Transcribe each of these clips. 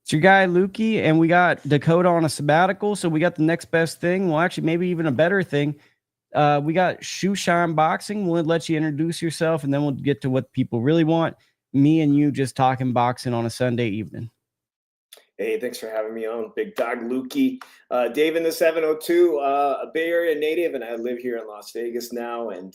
It's your guy Lukey, and we got Dakota on a sabbatical, so we got the next best thing. Well, actually, maybe even a better thing. We got Shoe Shine Boxing. We'll let you introduce yourself, and then we'll get to what people really want. Me and you just talking boxing on a Sunday evening. Hey, thanks for having me on, Big Dog Lukey. Dave in the 702, a Bay Area native, and I live here in Las Vegas now. And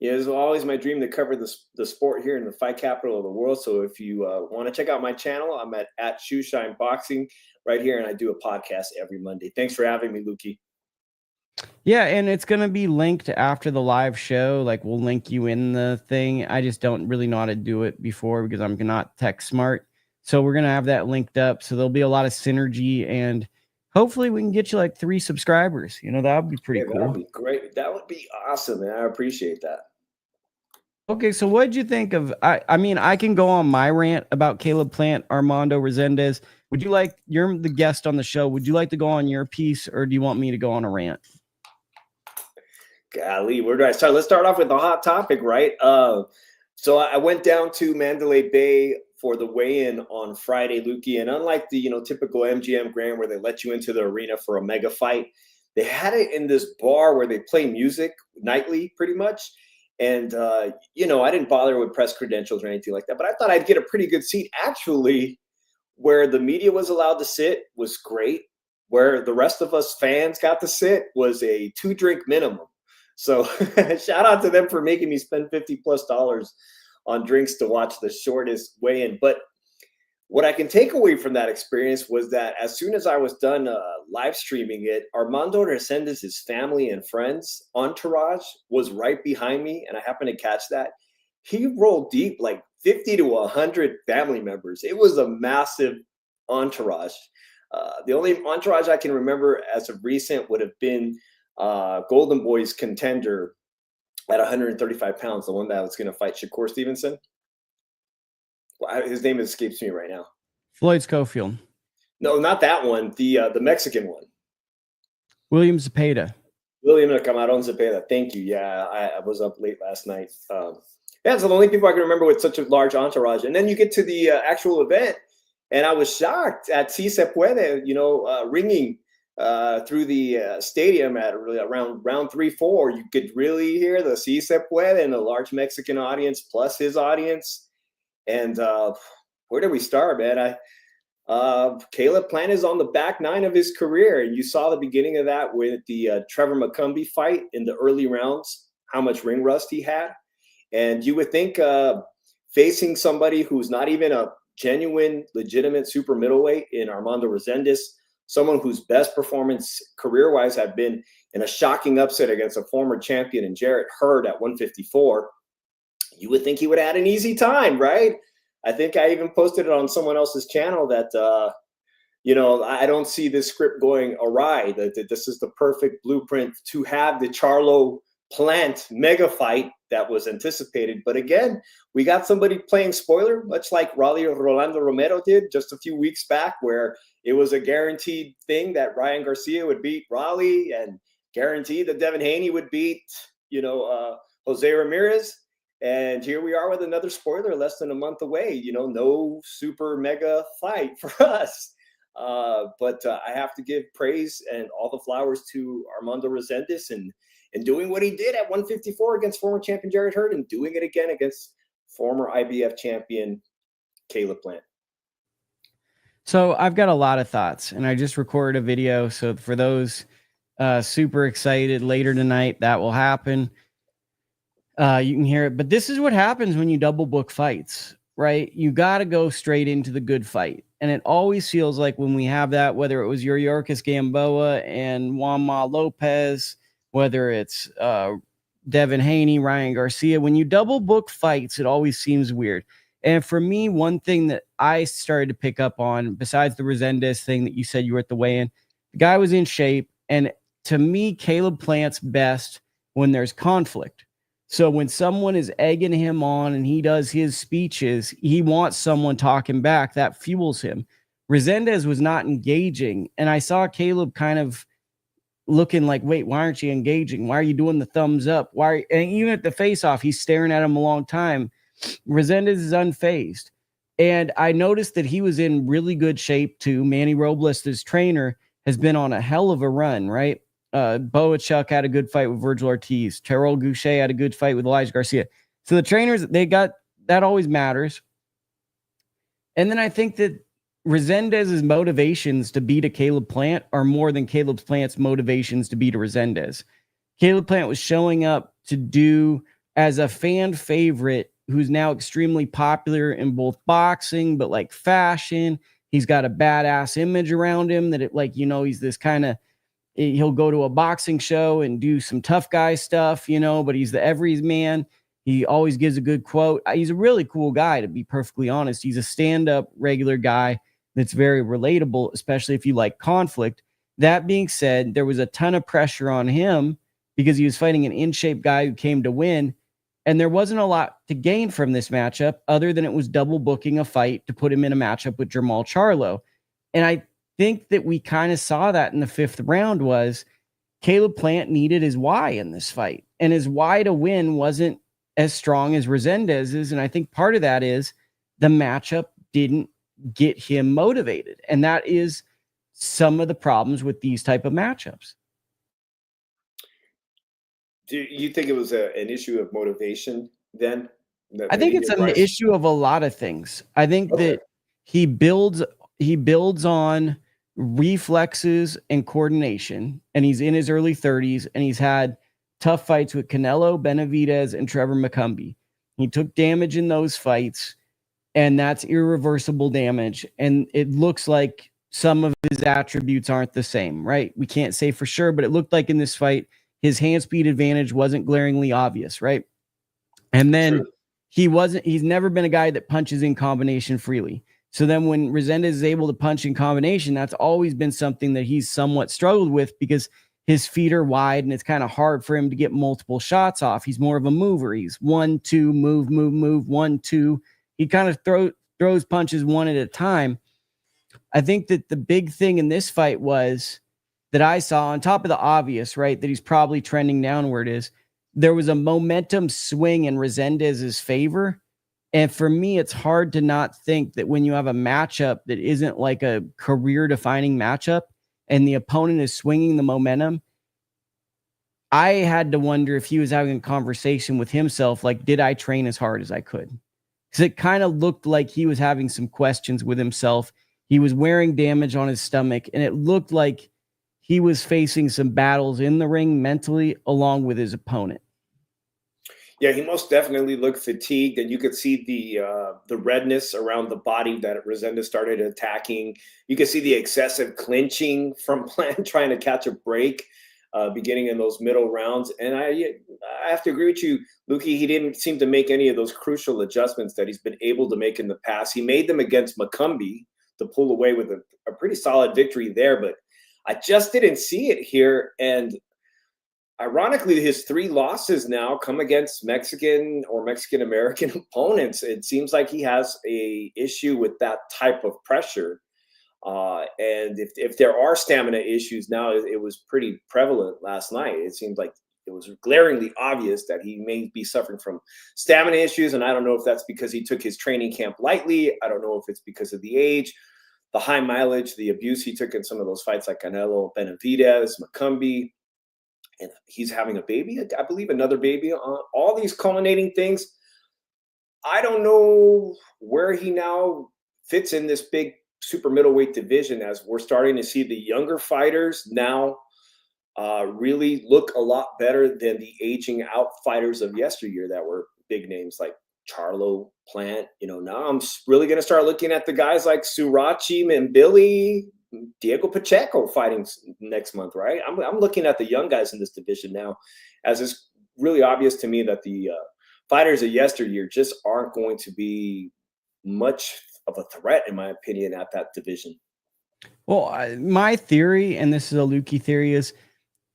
it was always my dream to cover the sport here in the fight capital of the world. So if you want to check out my channel, I'm at Shoe Shine Boxing right here, and I do a podcast every Monday. Thanks for having me, Lukey. Yeah, and it's going to be linked after the live show. Like, we'll link you in the thing. I just don't really know how to do it before because I'm not tech smart. So we're going to have that linked up. So there'll be a lot of synergy, and hopefully we can get you like 3 subscribers. You know, that would be pretty cool. That would be great. That would be awesome, and I appreciate that. Okay, so what did you think of, I mean, I can go on my rant about Caleb Plant, Armando Resendiz. Would you like, you're the guest on the show, would you like to go on your piece, or do you want me to go on a rant? Golly, where do I start? Let's start off with the hot topic, right? So I went down to Mandalay Bay for the weigh-in on Friday, Lukey, and unlike the typical MGM Grand where they let you into the arena for a mega fight, they had it in this bar where they play music nightly, pretty much. And I didn't bother with press credentials or anything like that, but I thought I'd get a pretty good seat. Actually, where the media was allowed to sit was great. Where the rest of us fans got to sit was a 2-drink minimum. So shout out to them for making me spend $50+ on drinks to watch the shortest weigh-in. But what I can take away from that experience was that as soon as I was done live streaming it, Armando Resendiz's family and friends, entourage, was right behind me, and I happened to catch that. He rolled deep, like 50 to 100 family members. It was a massive entourage. The only entourage I can remember as of recent would have been Golden Boy's contender at 135 pounds, the one that was going to fight Shakur Stevenson. Well, his name escapes me right now. Floyd Schofield. No, not that one. The Mexican one. William Zepeda. William Camarón Zepeda. Thank you. Yeah, I was up late last night. That's the only people I can remember with such a large entourage. And then you get to the actual event, and I was shocked at Si Se Puede, ringing through the stadium at around round 3-4. You could really hear the Si Se Puede and a large Mexican audience plus his audience. And where do we start, man? Caleb Plant is on the back 9 of his career, and you saw the beginning of that with the Trevor McCumbee fight in the early rounds, how much ring rust he had. And you would think facing somebody who's not even a genuine, legitimate super middleweight in Armando Resendiz, someone whose best performance career-wise had been in a shocking upset against a former champion in Jarrett Hurd at 154, you would think he would have had an easy time, right? I think I even posted it on someone else's channel that, I don't see this script going awry, that this is the perfect blueprint to have the Charlo Plant mega fight that was anticipated. But again, we got somebody playing spoiler, much like Rolando Romero did just a few weeks back, where it was a guaranteed thing that Ryan Garcia would beat Raleigh and guaranteed that Devin Haney would beat, Jose Ramirez. And here we are with another spoiler less than a month away, no super mega fight for us. But I have to give praise and all the flowers to Armando Resendiz and doing what he did at 154 against former champion Jarrett Hurd and doing it again against former IBF champion Caleb Plant. So I've got a lot of thoughts, and I just recorded a video. So for those super excited, later tonight, that will happen. You can hear it. But this is what happens when you double book fights, right? You got to go straight into the good fight. And it always feels like when we have that, whether it was Yuriorkis Gamboa and Juan Ma Lopez, whether it's Devin Haney, Ryan Garcia, when you double book fights, it always seems weird. And for me, one thing that I started to pick up on, besides the Resendiz thing that you said you were at the weigh-in, the guy was in shape. And to me, Caleb Plant's best when there's conflict. So when someone is egging him on and he does his speeches, he wants someone talking back. That fuels him. Resendiz was not engaging. And I saw Caleb kind of looking like, wait, why aren't you engaging? Why are you doing the thumbs up? And even at the face-off, he's staring at him a long time. Resendiz is unfazed. And I noticed that he was in really good shape too. Manny Robles, his trainer, has been on a hell of a run, right? Boachuk had a good fight with Virgil Ortiz. Terrell Goucher had a good fight with Elijah Garcia. So the trainers, they got, that always matters. And then I think that Resendez's motivations to beat a Caleb Plant are more than Caleb Plant's motivations to beat a Resendez. Caleb Plant was showing up to do as a fan favorite who's now extremely popular in both boxing, but like fashion. He's got a badass image around him that it, like, you know, he's this kind of, he'll go to a boxing show and do some tough guy stuff, you know, but he's the everyman. He always gives a good quote. He's a really cool guy, to be perfectly honest. He's a stand-up regular guy that's very relatable, especially if you like conflict. That being said, there was a ton of pressure on him because he was fighting an in-shape guy who came to win. And there wasn't a lot to gain from this matchup other than it was double booking a fight to put him in a matchup with Jermall Charlo. And I think that we kind of saw that in the 5th round was Caleb Plant needed his why in this fight. And his why to win wasn't as strong as Resendez's. And I think part of that is the matchup didn't get him motivated. And that is some of the problems with these type of matchups. Do you think it was an issue of motivation then? I think it's an issue of a lot of things. I think that he builds on reflexes and coordination, and he's in his early 30s, and he's had tough fights with Canelo, Benavidez, and Trevor McCumbee. He took damage in those fights, and that's irreversible damage. And it looks like some of his attributes aren't the same, right? We can't say for sure, but it looked like in this fight, his hand speed advantage wasn't glaringly obvious, right? And then he's never been a guy that punches in combination freely. So then when Resendez is able to punch in combination, that's always been something that he's somewhat struggled with because his feet are wide and it's kind of hard for him to get multiple shots off. He's more of a mover. He's 1, 2, move, 1, 2. He kind of throws punches one at a time. I think that the big thing in this fight was that I saw, on top of the obvious, right, that he's probably trending downward, is there was a momentum swing in Resendez's favor. And for me, it's hard to not think that when you have a matchup that isn't like a career-defining matchup and the opponent is swinging the momentum, I had to wonder if he was having a conversation with himself, like, did I train as hard as I could? Because it kind of looked like he was having some questions with himself. He was wearing damage on his stomach, and it looked like he was facing some battles in the ring mentally along with his opponent. Yeah, he most definitely looked fatigued, and you could see the redness around the body that Resendez started attacking. You could see the excessive clinching from Plant trying to catch a break beginning in those middle rounds. And I have to agree with you, Lukey. He didn't seem to make any of those crucial adjustments that he's been able to make in the past. He made them against McCumbee to pull away with a pretty solid victory there, but I just didn't see it here. And ironically, his 3 losses now come against Mexican or Mexican-American opponents. It seems like he has a issue with that type of pressure. And if there are stamina issues now, it was pretty prevalent last night. It seemed like it was glaringly obvious that he may be suffering from stamina issues. And I don't know if that's because he took his training camp lightly. I don't know if it's because of the age, the high mileage, the abuse he took in some of those fights like Canelo, Benavidez, McCumbee. And he's having a baby, I believe, another baby. All these culminating things. I don't know where he now fits in this big super middleweight division, as we're starting to see the younger fighters now really look a lot better than the aging out fighters of yesteryear that were big names like Charlo, Plant. You know, now I'm really going to start looking at the guys like Surachi and Billy, Diego Pacheco fighting next month, right? I'm looking at the young guys in this division now, as it's really obvious to me that the fighters of yesteryear just aren't going to be much of a threat, in my opinion, at that division. Well, my theory, and this is a Lukey theory, is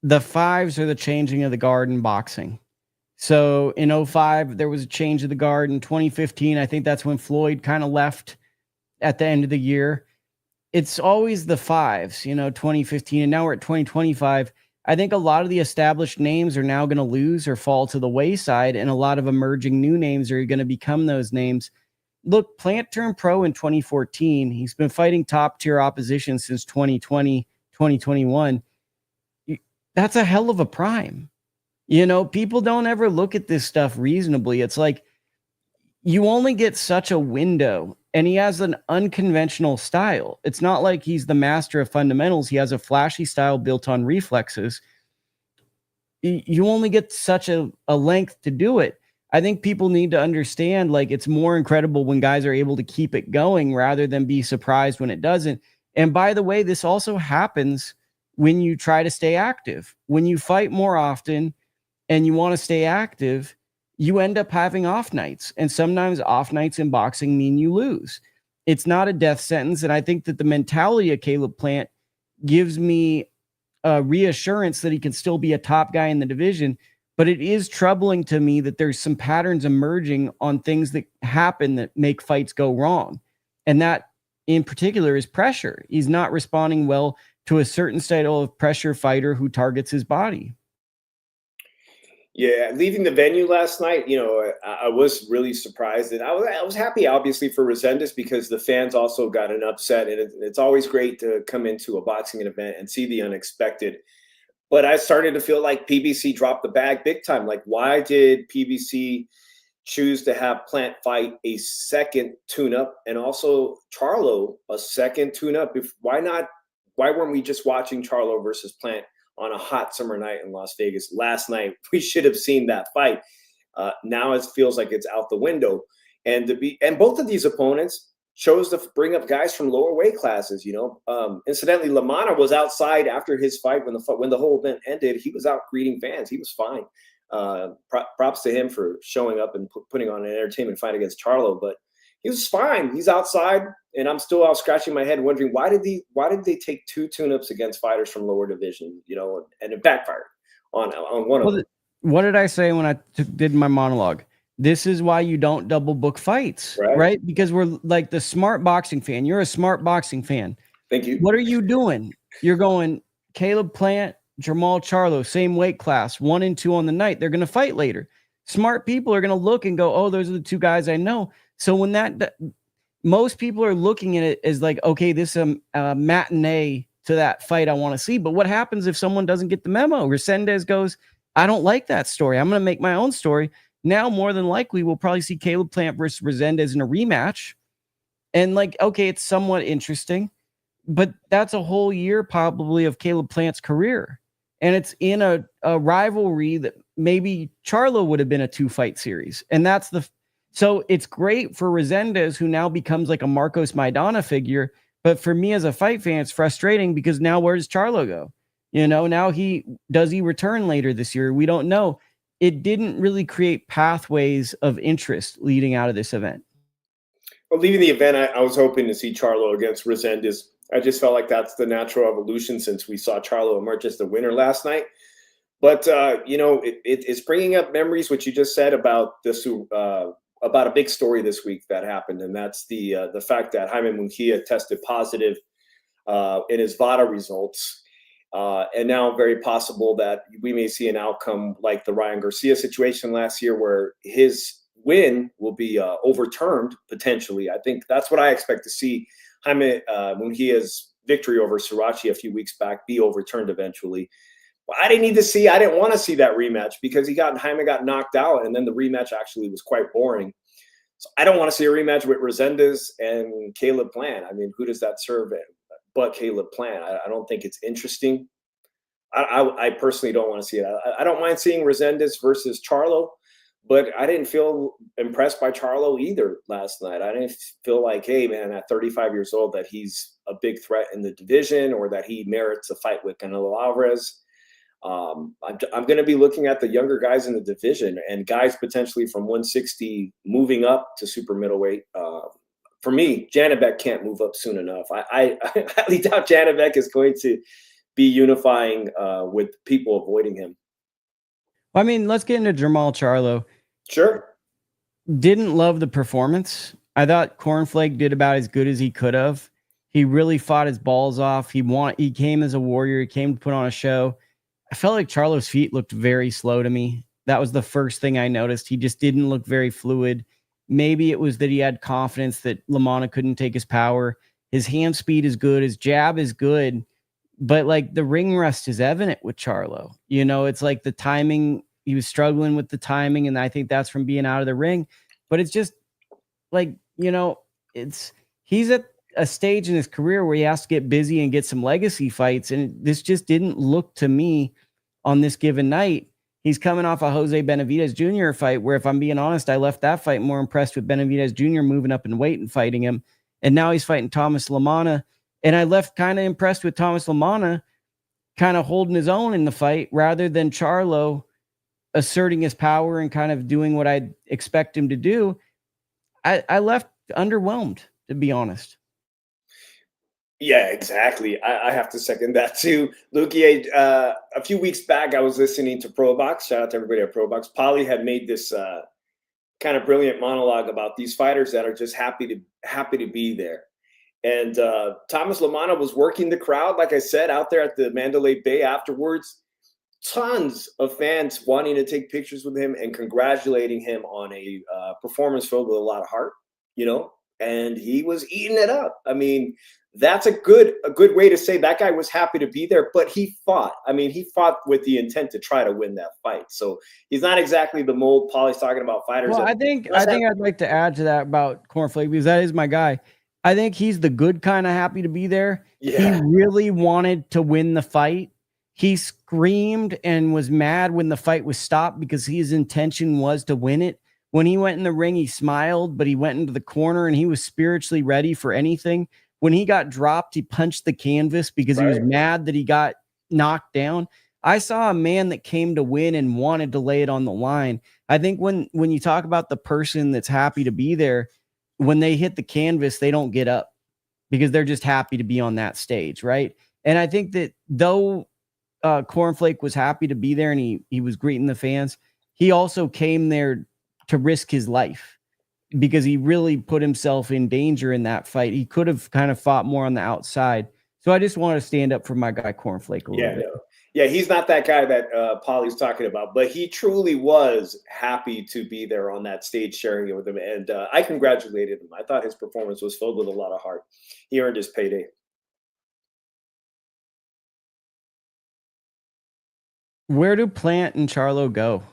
the 5s are the changing of the guard in boxing. So in 2005, there was a change of the guard. In 2015, I think that's when Floyd kind of left at the end of the year. It's always the 5s, 2015, and now we're at 2025. I think a lot of the established names are now going to lose or fall to the wayside, and a lot of emerging new names are going to become those names. look, Plant turned pro in 2014. He's been fighting top tier opposition since 2020, 2021. That's a hell of a prime. You know, people don't ever look at this stuff reasonably. It's like you only get such a window, and he has an unconventional style. It's not like he's the master of fundamentals. He has a flashy style built on reflexes. You only get such a length to do it. I think people need to understand, like, it's more incredible when guys are able to keep it going rather than be surprised when it doesn't. And by the way, this also happens when you try to stay active. When you fight more often and you want to stay active, you end up having off nights. And sometimes off nights in boxing mean you lose. It's not a death sentence. And I think that the mentality of Caleb Plant gives me a reassurance that he can still be a top guy in the division. But it is troubling to me that there's some patterns emerging on things that happen that make fights go wrong. And that in particular is pressure. He's not responding well to a certain style of pressure fighter who targets his body. Yeah, leaving the venue last night, you know, I was really surprised, and I was happy, obviously, for Resendiz because the fans also got an upset, and it's always great to come into a boxing event and see the unexpected. But I started to feel like PBC dropped the bag big time. Like, why did PBC choose to have Plant fight a second tune-up and also Charlo a second tune-up? Why weren't we just watching Charlo versus Plant on a hot summer night in Las Vegas last night? We should have seen that fight. Now it feels like it's out the window. And both of these opponents chose to bring up guys from lower weight classes. You know, incidentally, LaManna was outside after his fight when the whole event ended. He was out greeting fans. He was fine. Props to him for showing up and putting on an entertainment fight against Charlo. But he was fine. He's outside, and I'm still out scratching my head wondering why did they take two tune-ups against fighters from lower division, you know, and it backfired on one of them. What did I say when I did my monologue? This is why you don't double book fights, right? Because we're like the smart boxing fan. You're a smart boxing fan. Thank you. What are you doing? You're going Caleb Plant, Jermall Charlo, same weight class, 1 and 2 on the night. They're going to fight later. Smart people are going to look and go, oh, those are the two guys I know. So when most people are looking at it as like, okay, this is a matinee to that fight I want to see. But what happens if someone doesn't get the memo? Resendiz goes, I don't like that story. I'm going to make my own story. Now, more than likely, we'll probably see Caleb Plant versus Resendiz in a rematch. And like, okay, it's somewhat interesting, but that's a whole year probably of Caleb Plant's career. And it's in a rivalry that maybe Charlo would have been a 2-fight series. And so it's great for Resendiz, who now becomes like a Marcos Maidana figure. But for me as a fight fan, it's frustrating because now where does Charlo go? You know, now does he return later this year? We don't know. It didn't really create pathways of interest leading out of this event. Well, leaving the event, I was hoping to see Charlo against Resendiz. I just felt like that's the natural evolution since we saw Charlo emerge as the winner last night. But, you know, it's bringing up memories, what you just said about this, about a big story this week that happened. And that's the fact that Jaime Munguia tested positive in his VADA results. And now very possible that we may see an outcome like the Ryan Garcia situation last year where his win will be overturned potentially. I think that's what I expect to see. Jaime Munguia's victory over Sirachi a few weeks back be overturned eventually. Well, I didn't want to see that rematch because Jaime got knocked out, and then the rematch actually was quite boring. So I don't want to see a rematch with Resendiz and Caleb Plant. I mean, who does that serve but Caleb Plant? I don't think it's interesting. I personally don't want to see it. I don't mind seeing Resendiz versus Charlo, but I didn't feel impressed by Charlo either last night. I didn't feel like, hey, man, at 35 years old, that he's a big threat in the division or that he merits a fight with Canelo Alvarez. I'm going to be looking at the younger guys in the division and guys potentially from 160 moving up to super middleweight. For me, Janibek can't move up soon enough. I highly doubt Janibek is going to be unifying with people avoiding him. I mean, let's get into Jermall Charlo. Sure. Didn't love the performance. I thought Cornflake did about as good as he could have. He really fought his balls off. He came as a warrior. He came to put on a show. I felt like Charlo's feet looked very slow to me. That was the first thing I noticed. He just didn't look very fluid. Maybe it was that he had confidence that LaManna couldn't take his power. His hand speed is good. His jab is good. But like the ring rust is evident with Charlo. You know, it's like the timing, he was struggling with the timing, and I think that's from being out of the ring. But it's just like, you know, he's at a stage in his career where he has to get busy and get some legacy fights. And this just didn't look to me on this given night. He's coming off a Jose Benavidez Jr. fight where, if I'm being honest, I left that fight more impressed with Benavidez Jr. moving up in weight and fighting him. And now he's fighting Thomas LaManna. And I left kind of impressed with Thomas LaManna kind of holding his own in the fight rather than Charlo asserting his power and kind of doing what I'd expect him to do. I left underwhelmed, to be honest. Yeah, exactly. I have to second that too. Luki, a few weeks back, I was listening to ProBox. Shout out to everybody at ProBox. Paulie had made this kind of brilliant monologue about these fighters that are just happy to be there. And Thomas LaManna was working the crowd, like I said, out there at the Mandalay Bay afterwards. Tons of fans wanting to take pictures with him and congratulating him on a performance filled with a lot of heart, you know, and he was eating it up. I mean, that's a good way to say that guy was happy to be there, but he fought. I mean, he fought with the intent to try to win that fight. So he's not exactly the mold Paulie's talking about fighters. Well, I think I'd like to add to that about Cornflake, because that is my guy. I think he's the good kind of happy to be there. Yeah. He really wanted to win the fight. He screamed and was mad when the fight was stopped because his intention was to win it. When he went in the ring, he smiled, but he went into the corner and he was spiritually ready for anything. When he got dropped, he punched the canvas because he was mad that he got knocked down. I saw a man that came to win and wanted to lay it on the line. I think when you talk about the person that's happy to be there, when they hit the canvas, they don't get up because they're just happy to be on that stage, right? And I think that though Cornflake was happy to be there and he was greeting the fans, he also came there to risk his life because he really put himself in danger in that fight. He could have kind of fought more on the outside. So I just want to stand up for my guy Cornflake a little bit. No. Yeah, he's not that guy that Paulie's talking about, but he truly was happy to be there on that stage sharing it with him. And I congratulated him. I thought his performance was filled with a lot of heart. He earned his payday. Where do Plant and Charlo go?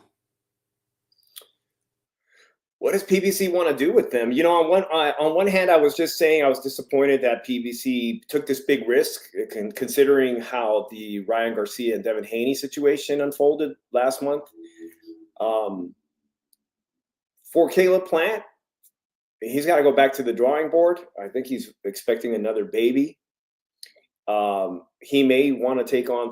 What does PBC want to do with them? You know, on one hand, I was just saying I was disappointed that PBC took this big risk, considering how the Ryan Garcia and Devin Haney situation unfolded last month. For Caleb Plant, he's got to go back to the drawing board. I think he's expecting another baby. He may want to take on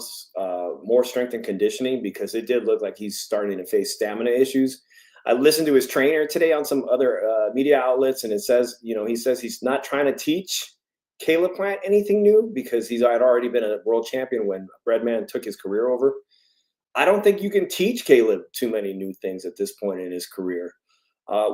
more strength and conditioning because it did look like he's starting to face stamina issues. I listened to his trainer today on some other media outlets, and it says, you know, he says he's not trying to teach Caleb Plant anything new because he's had already been a world champion when Breadman took his career over. I don't think you can teach Caleb too many new things at this point in his career.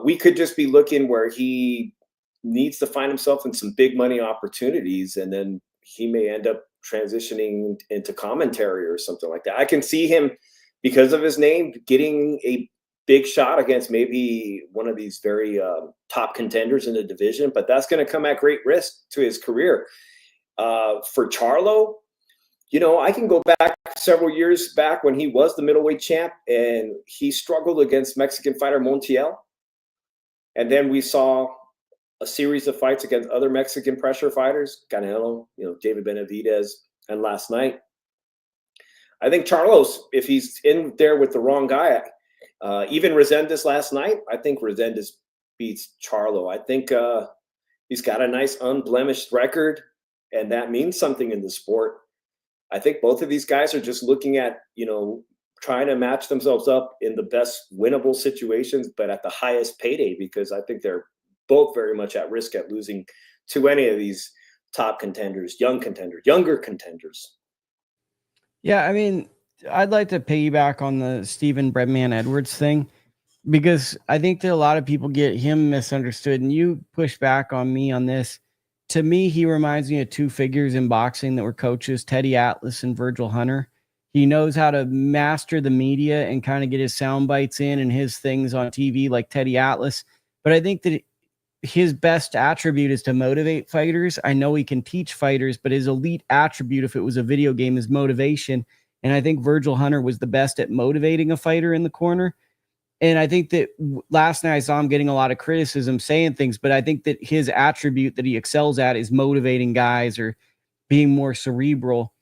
We could just be looking where he needs to find himself in some big money opportunities, and then he may end up transitioning into commentary or something like that. I can see him, because of his name, getting a big shot against maybe one of these very top contenders in the division, but that's going to come at great risk to his career. For Charlo, you know, I can go back several years back when he was the middleweight champ and he struggled against Mexican fighter Montiel. And then we saw a series of fights against other Mexican pressure fighters, Canelo, you know, David Benavidez, and last night. I think Charlo's, if he's in there with the wrong guy, even Resendiz last night, I think Resendiz beats Charlo. I think he's got a nice unblemished record, and that means something in the sport. I think both of these guys are just looking at, you know, trying to match themselves up in the best winnable situations, but at the highest payday, because I think they're both very much at risk at losing to any of these top contenders, younger contenders. Yeah, I mean, I'd like to piggyback on the Stephen Breadman Edwards thing, because I think that a lot of people get him misunderstood, and you push back on me on this. To me, he reminds me of two figures in boxing that were coaches, Teddy Atlas and Virgil Hunter. He knows how to master the media and kind of get his sound bites in and his things on TV like Teddy Atlas, but I think that his best attribute is to motivate fighters. I know he can teach fighters, but his elite attribute, if it was a video game, is motivation. And I think Virgil Hunter was the best at motivating a fighter in the corner. And I think that last night I saw him getting a lot of criticism saying things, but I think that his attribute that he excels at is motivating guys or being more cerebral.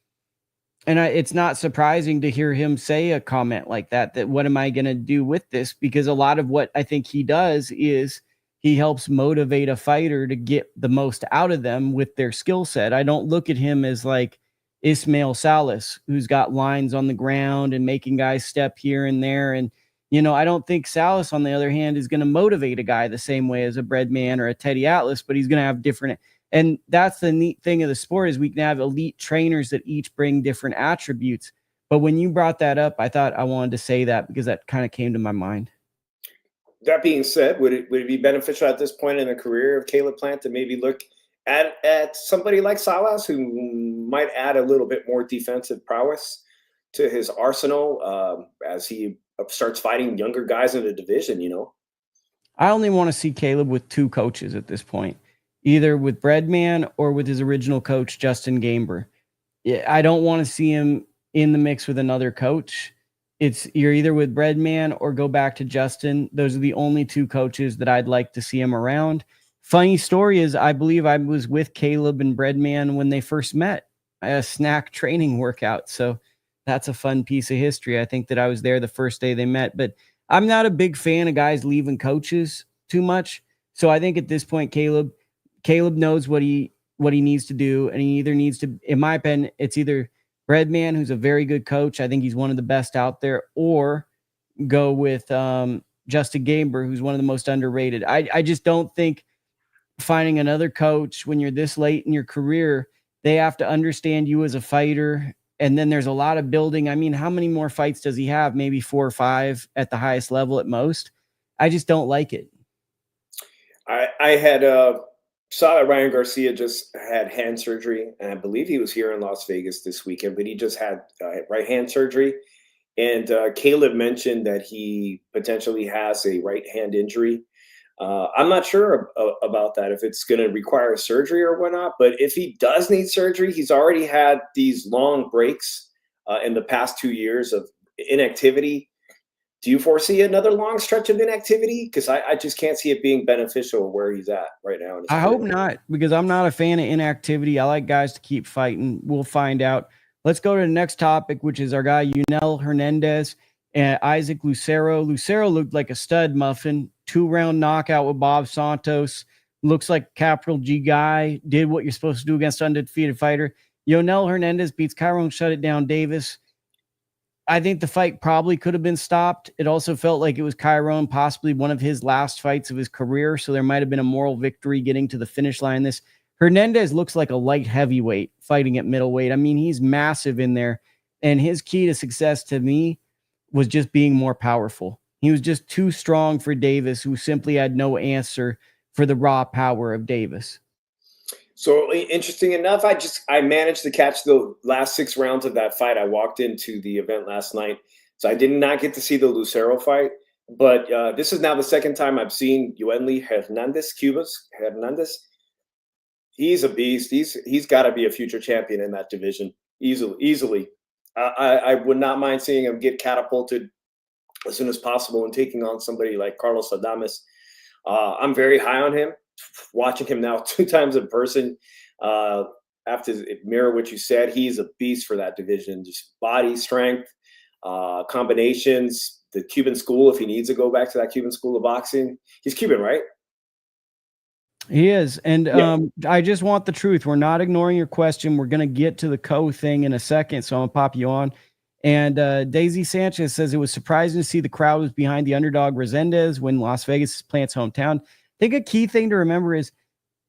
And it's not surprising to hear him say a comment like that, that what am I going to do with this? Because a lot of what I think he does is he helps motivate a fighter to get the most out of them with their skill set. I don't look at him as like Ismail Salas, who's got lines on the ground and making guys step here and there. And, you know, I don't think Salas, on the other hand, is going to motivate a guy the same way as a Breadman or a Teddy Atlas, but he's going to have different. And that's the neat thing of the sport is we can have elite trainers that each bring different attributes. But when you brought that up, I thought I wanted to say that because that kind of came to my mind. That being said, would it be beneficial at this point in the career of Caleb Plant to maybe look at somebody like Salas, who might add a little bit more defensive prowess to his arsenal as he starts fighting younger guys in the division, you know? I only want to see Caleb with two coaches at this point, either with Breadman or with his original coach, Justin Gamber. I don't want to see him in the mix with another coach. You're either with Breadman or go back to Justin. Those are the only two coaches that I'd like to see him around. Funny story is I believe I was with Caleb and Breadman when they first met at a snack training workout. So that's a fun piece of history. I think that I was there the first day they met, but I'm not a big fan of guys leaving coaches too much. So I think at this point, Caleb knows what he needs to do. And he either needs to, in my opinion, it's either Breadman, who's a very good coach. I think he's one of the best out there, or go with Justin Gamber, who's one of the most underrated. I just don't think finding another coach when you're this late in your career, they have to understand you as a fighter. And then there's a lot of building. I mean, how many more fights does he have? Maybe 4 or 5 at the highest level at most. I just don't like it. I had saw that Ryan Garcia just had hand surgery, and I believe he was here in Las Vegas this weekend, but he just had right hand surgery. And Caleb mentioned that he potentially has a right hand injury. I'm not sure about that, if it's going to require surgery or whatnot, but if he does need surgery, he's already had these long breaks in the past 2 years of inactivity. Do you foresee another long stretch of inactivity? Because I just can't see it being beneficial where he's at right now. I hope not, because I'm not a fan of inactivity. I like guys to keep fighting. We'll find out. Let's go to the next topic, which is our guy Yoenilli Hernandez and Isaac Lucero. Lucero looked like a stud muffin. 2-round knockout with Bob Santos. Looks like a capital G guy. Did what you're supposed to do against an undefeated fighter. Yoenilli Hernandez beats Kyrone Shut It Down Davis. I think the fight probably could have been stopped. It also felt like it was Kyrone, possibly one of his last fights of his career. So there might have been a moral victory getting to the finish line. This Hernandez looks like a light heavyweight fighting at middleweight. I mean, he's massive in there. And his key to success to me was just being more powerful. He was just too strong for Davis, who simply had no answer for the raw power of Davis. So interesting enough, I managed to catch the last 6 rounds of that fight. I walked into the event last night, so I did not get to see the Lucero fight. But this is now the second time I've seen Yoenilli Hernandez. He's a beast. He's got to be a future champion in that division easily. I would not mind seeing him get catapulted as soon as possible and taking on somebody like Carlos Adames. I'm very high on him. Watching him now 2 times in person, after mirror what you said, he's a beast for that division. Just body strength, combinations, the Cuban school, if he needs to go back to that Cuban school of boxing. He's Cuban, right? He is. And yeah. I just want the truth. We're not ignoring your question. We're going to get to the Coe thing in a second, so I'm going to pop you on. And Daisy Sanchez says it was surprising to see the crowd was behind the underdog Resendiz when Las Vegas is Plant's hometown. I think a key thing to remember is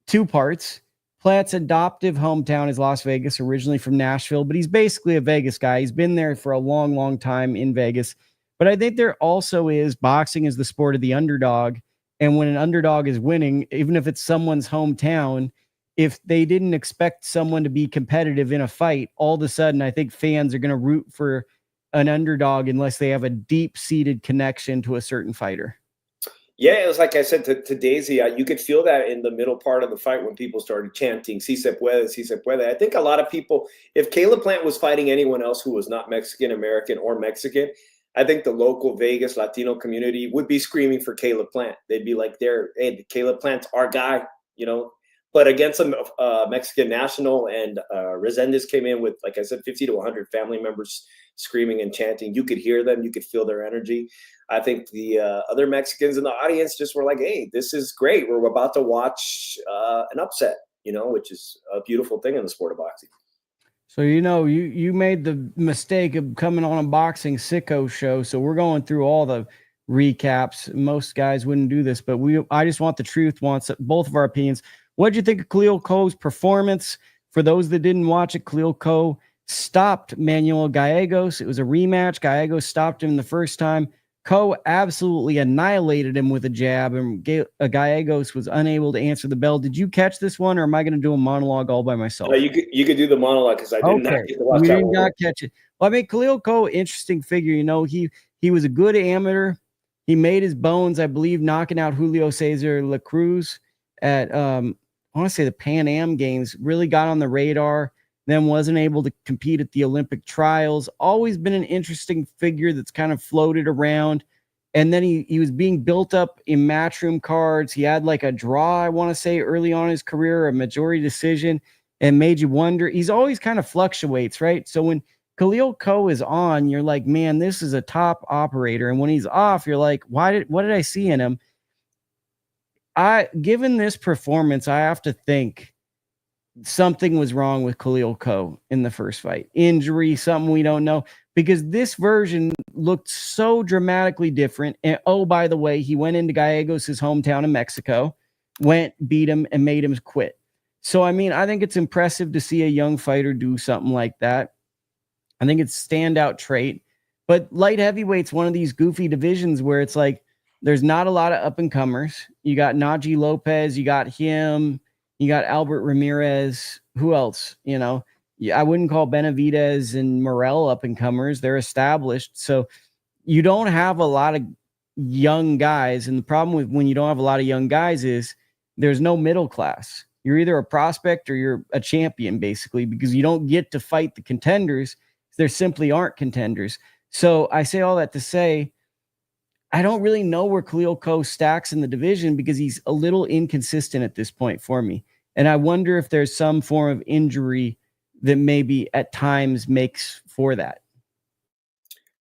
2 parts. Plant's adoptive hometown is Las Vegas, originally from Nashville, but he's basically a Vegas guy. He's been there for a long, long time in Vegas. But I think there also is boxing is the sport of the underdog. And when an underdog is winning, even if it's someone's hometown, if they didn't expect someone to be competitive in a fight, all of a sudden, I think fans are going to root for an underdog unless they have a deep-seated connection to a certain fighter. Yeah, it was like I said to Daisy, you could feel that in the middle part of the fight when people started chanting "Si se puede, si se puede." I think a lot of people, if Caleb Plant was fighting anyone else who was not Mexican American or Mexican, I think the local Vegas Latino community would be screaming for Caleb Plant. They'd be like, hey, Caleb Plant's our guy, you know." But against a Mexican national, and Resendiz came in with, like I said, 50 to 100 family members screaming and chanting. You could hear them. You could feel their energy. I think the other Mexicans in the audience just were like, hey, this is great. We're about to watch an upset, you know, which is a beautiful thing in the sport of boxing. So, you know, you made the mistake of coming on a boxing sicko show. So we're going through all the recaps. Most guys wouldn't do this, but I just want the truth, wants both of our opinions. What did you think of Khalil Coe's performance? For those that didn't watch it, Khalil Coe stopped Manuel Gallegos. It was a rematch. Gallegos stopped him the first time. Coe absolutely annihilated him with a jab, and Gallegos was unable to answer the bell. Did you catch this one, or am I going to do a monologue all by myself? No, you could do the monologue, because I did not get to watch that one. You did not catch it. Well, I mean, Khalil Coe, interesting figure. You know, he was a good amateur. He made his bones, I believe, knocking out Julio Cesar La Cruz at I want to say the Pan Am Games. Really got on the radar. Then wasn't able to compete at the Olympic trials. Always been an interesting figure that's kind of floated around. And then he was being built up in matchroom cards. He had like a draw, I want to say, early on in his career, a majority decision, and made you wonder. He's always kind of fluctuates, right? So when Khalil Coe is on, you're like, man, this is a top operator. And when he's off, you're like, what did I see in him? Given this performance, I have to think something was wrong with Khalil Coe in the first fight. Injury, something we don't know, because this version looked so dramatically different. And oh, by the way, he went into Gallegos' hometown in Mexico, beat him, and made him quit. So, I mean, I think it's impressive to see a young fighter do something like that. I think it's a standout trait. But light heavyweight's one of these goofy divisions where it's like there's not a lot of up-and-comers. You got Najee Lopez, you got him, you got Albert Ramirez. Who else? You know, I wouldn't call Benavidez and Morel up-and-comers. They're established. So you don't have a lot of young guys. And the problem with when you don't have a lot of young guys is there's no middle class. You're either a prospect or you're a champion, basically, because you don't get to fight the contenders. There simply aren't contenders. So I say all that to say, I don't really know where Khalil Coe stacks in the division because he's a little inconsistent at this point for me. And I wonder if there's some form of injury that maybe at times makes for that.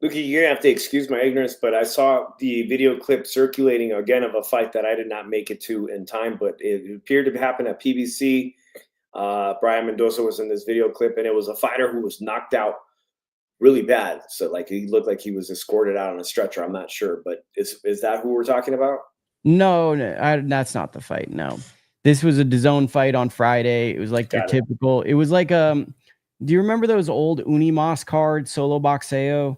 Luki, you're going to have to excuse my ignorance, but I saw the video clip circulating again of a fight that I did not make it to in time, but it appeared to happen at PBC. Brian Mendoza was in this video clip, and it was a fighter who was knocked out really bad. So like he looked like he was escorted out on a stretcher. I'm not sure, but is that who we're talking about? No, that's not the fight. No, this was a DAZN fight on Friday. It was like your typical. It was like do you remember those old Unanimous cards, Solo Boxeo?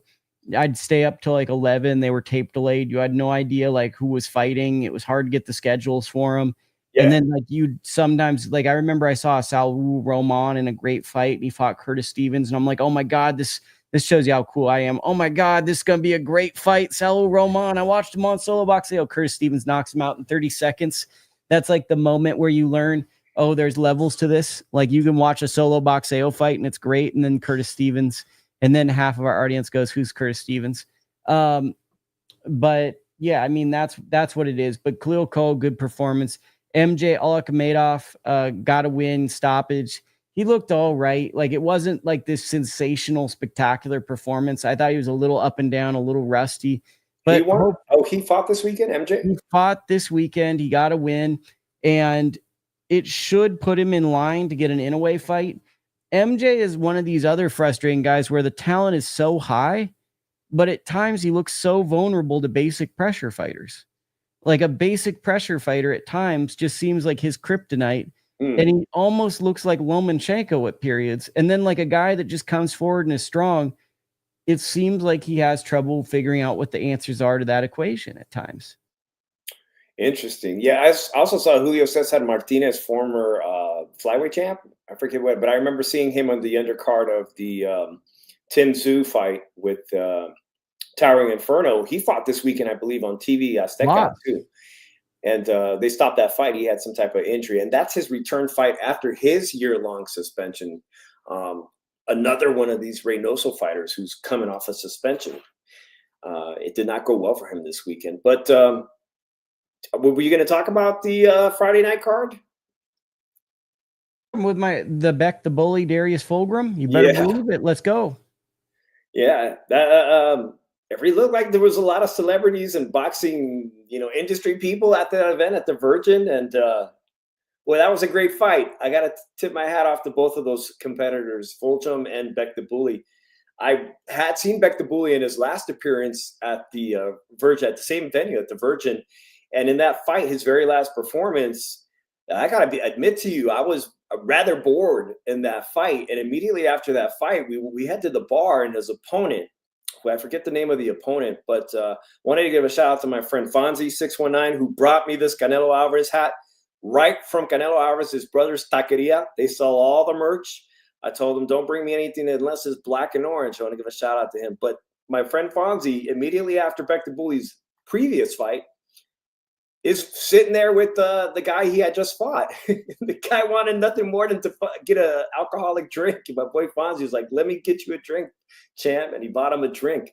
I'd stay up till like 11. They were tape delayed. You had no idea like who was fighting. It was hard to get the schedules for them. Yeah. And then like you sometimes, like I remember I saw Saul Roman in a great fight, and he fought Curtis Stevens, and I'm like, oh my God, this shows you how cool I am. Oh my God, this is going to be a great fight. Saul Roman, I watched him on Solo Boxeo. Curtis Stevens knocks him out in 30 seconds. That's like the moment where you learn, oh, there's levels to this. Like you can watch a Solo Boxeo fight and it's great. And then Curtis Stevens, and then half of our audience goes, who's Curtis Stevens? But yeah, I mean, that's what it is. But Khalil Coe, good performance. MJ Akhmadaliev got a win, stoppage. He looked all right. Like it wasn't like this sensational, spectacular performance. I thought he was a little up and down, a little rusty. But he fought this weekend, MJ? He fought this weekend. He got a win, and it should put him in line to get an Inoue fight. MJ is one of these other frustrating guys where the talent is so high, but at times he looks so vulnerable to basic pressure fighters. Like a basic pressure fighter at times just seems like his kryptonite. And he almost looks like Lomachenko at periods. And then like a guy that just comes forward and is strong, it seems like he has trouble figuring out what the answers are to that equation at times. Interesting. Yeah, I also saw Julio Cesar Martinez, former flyweight champ. I forget what, but I remember seeing him on the undercard of the Tim Tszyu fight with Towering Inferno. He fought this weekend, I believe, on TV Azteca too. And they stopped that fight. He had some type of injury. And that's his return fight after his year-long suspension. Another one of these Reynoso fighters who's coming off a suspension. It did not go well for him this weekend. But were you going to talk about the Friday night card? With the Bek the Bully-Darius Fulghum? You better believe it. Let's go. Yeah. It looked like there was a lot of celebrities and boxing, industry people at the event at the Virgin. And well, that was a great fight. I got to tip my hat off to both of those competitors, Fulghum and Bek the Bully. I had seen Bek the Bully in his last appearance at the Virgin, at the same venue at the Virgin. And in that fight, his very last performance, I got to admit to you, I was rather bored in that fight. And immediately after that fight, we head to the bar, and his opponent, who I forget the name of the opponent, but wanted to give a shout out to my friend Fonzie619, who brought me this Canelo Alvarez hat right from Canelo Alvarez's brother's taqueria. They sell all the merch. I told him, don't bring me anything unless it's black and orange. I want to give a shout out to him. But my friend Fonzie, immediately after Bek the Bully's previous fight, is sitting there with the guy he had just fought. The guy wanted nothing more than to get an alcoholic drink. My boy Fonzie was like, let me get you a drink, champ. And he bought him a drink.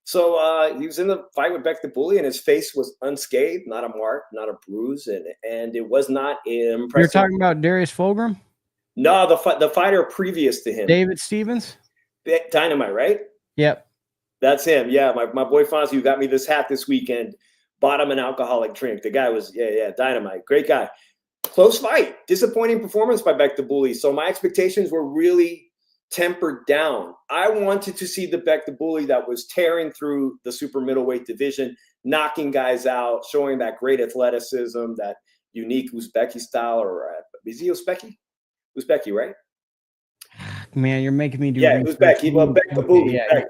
So he was in the fight with Bek the Bully, and his face was unscathed, not a mark, not a bruise. And it was not impressive. You're talking about Darius Fulghum? No, the fighter previous to him. David Stevens? Dynamite, right? Yep. That's him. Yeah, my boy Fonzie, who got me this hat this weekend, bought him an alcoholic drink. The guy was, dynamite. Great guy. Close fight. Disappointing performance by Bek the Bully. So my expectations were really tempered down. I wanted to see the Bek the Bully that was tearing through the super middleweight division, knocking guys out, showing that great athleticism, that unique Uzbeki style, or is he Uzbeki? Uzbeki, right? Man, you're making me do. Yeah, Uzbeki. Well, Bek the Bully. Yeah.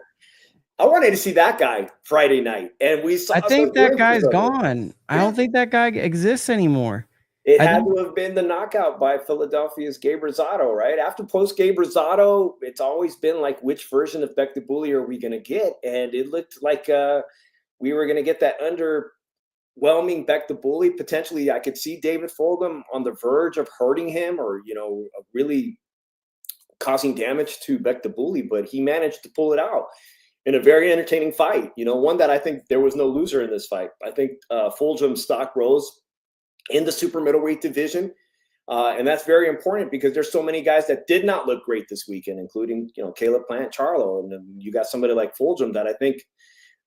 I wanted to see that guy Friday night, and we saw. I think that guy's gone. I don't think that guy exists anymore. It had to have been the knockout by Philadelphia's Gabe Rosado, right? After post Gabe Rosado, it's always been like, which version of Bek the Bully are we going to get? And it looked like we were going to get that underwhelming Bek the Bully. Potentially, I could see David Fulghum on the verge of hurting him, or really causing damage to Bek the Bully, but he managed to pull it out in a very entertaining fight. One that I think there was no loser in this fight. I think Fulghum's stock rose in the super middleweight division. And that's very important because there's so many guys that did not look great this weekend, including, Caleb Plant-Charlo. And then you got somebody like Fulghum that I think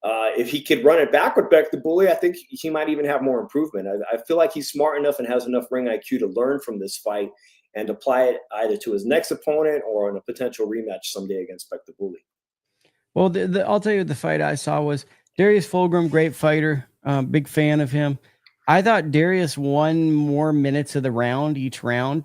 if he could run it back with Bek the Bully, I think he might even have more improvement. I feel like he's smart enough and has enough ring IQ to learn from this fight and apply it either to his next opponent or in a potential rematch someday against Bek the Bully. Well, I'll tell you what the fight I saw was Darius Fulghum, great fighter, big fan of him. I thought Darius won more minutes of the round each round,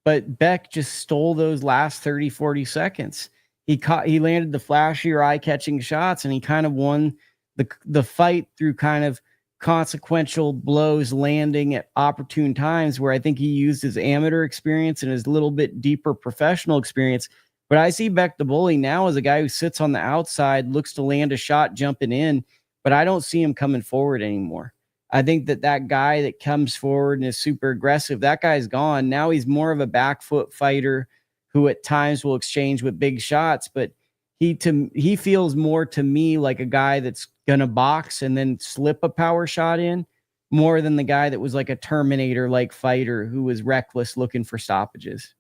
but Bek just stole those last 30, 40 seconds. He landed the flashier, eye-catching shots, and he kind of won the fight through kind of consequential blows landing at opportune times, where I think he used his amateur experience and his little bit deeper professional experience. But I see Bek the Bully now as a guy who sits on the outside, looks to land a shot jumping in, but I don't see him coming forward anymore. I think that guy that comes forward and is super aggressive, that guy's gone. Now he's more of a back foot fighter who at times will exchange with big shots, but he feels more to me like a guy that's going to box and then slip a power shot in, more than the guy that was like a Terminator-like fighter who was reckless looking for stoppages.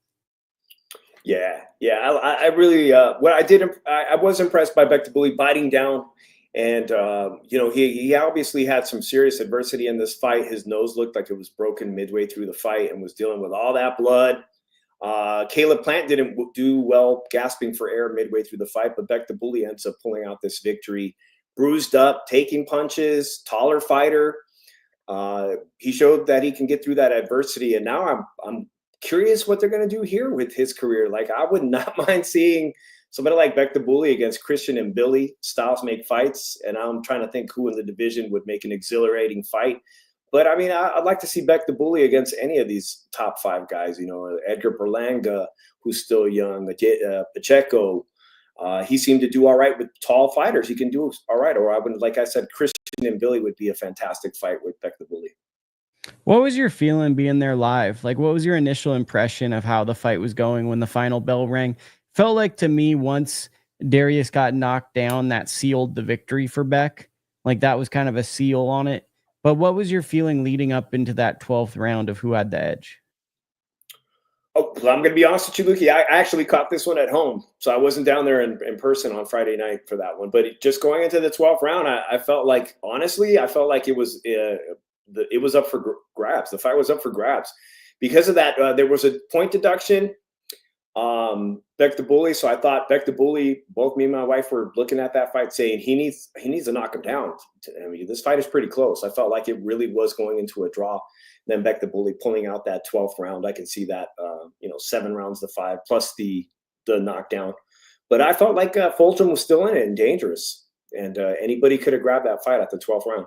Yeah. I really, I was impressed by Bek the Bully biting down. And, he obviously had some serious adversity in this fight. His nose looked like it was broken midway through the fight and was dealing with all that blood. Caleb Plant didn't do well, gasping for air midway through the fight, but Bek the Bully ends up pulling out this victory. Bruised up, taking punches, taller fighter. He showed that he can get through that adversity. And now I'm curious what they're going to do here with his career. Like, I would not mind seeing somebody like Bek the Bully against Christian and Billy. Styles make fights, and I'm trying to think who in the division would make an exhilarating fight. But, I mean, I'd like to see Bek the Bully against any of these top five guys, Edgar Berlanga, who's still young, Pacheco, he seemed to do all right with tall fighters. He can do all right. Or I would, like I said, Christian and Billy would be a fantastic fight with Bek the Bully. What was your feeling being there live? Like, what was your initial impression of how the fight was going when the final bell rang? Felt like to me, once Darius got knocked down, that sealed the victory for Bek. Like, that was kind of a seal on it. But what was your feeling leading up into that 12th round of who had the edge? Oh, well, I'm going to be honest with you, Lukey. I actually caught this one at home, so I wasn't down there in person on Friday night for that one. But just going into the 12th round, I felt like, honestly, I felt like it was up for grabs. The fight was up for grabs. Because of that, there was a point deduction. Bek the Bully. So I thought Bek the Bully, both me and my wife were looking at that fight saying he needs to knock him down. I mean, this fight is pretty close. I felt like it really was going into a draw. Then Bek the Bully pulling out that 12th round. I can see that, 7 rounds to 5 plus the knockdown. But I felt like Fulghum was still in it and dangerous. And anybody could have grabbed that fight at the 12th round.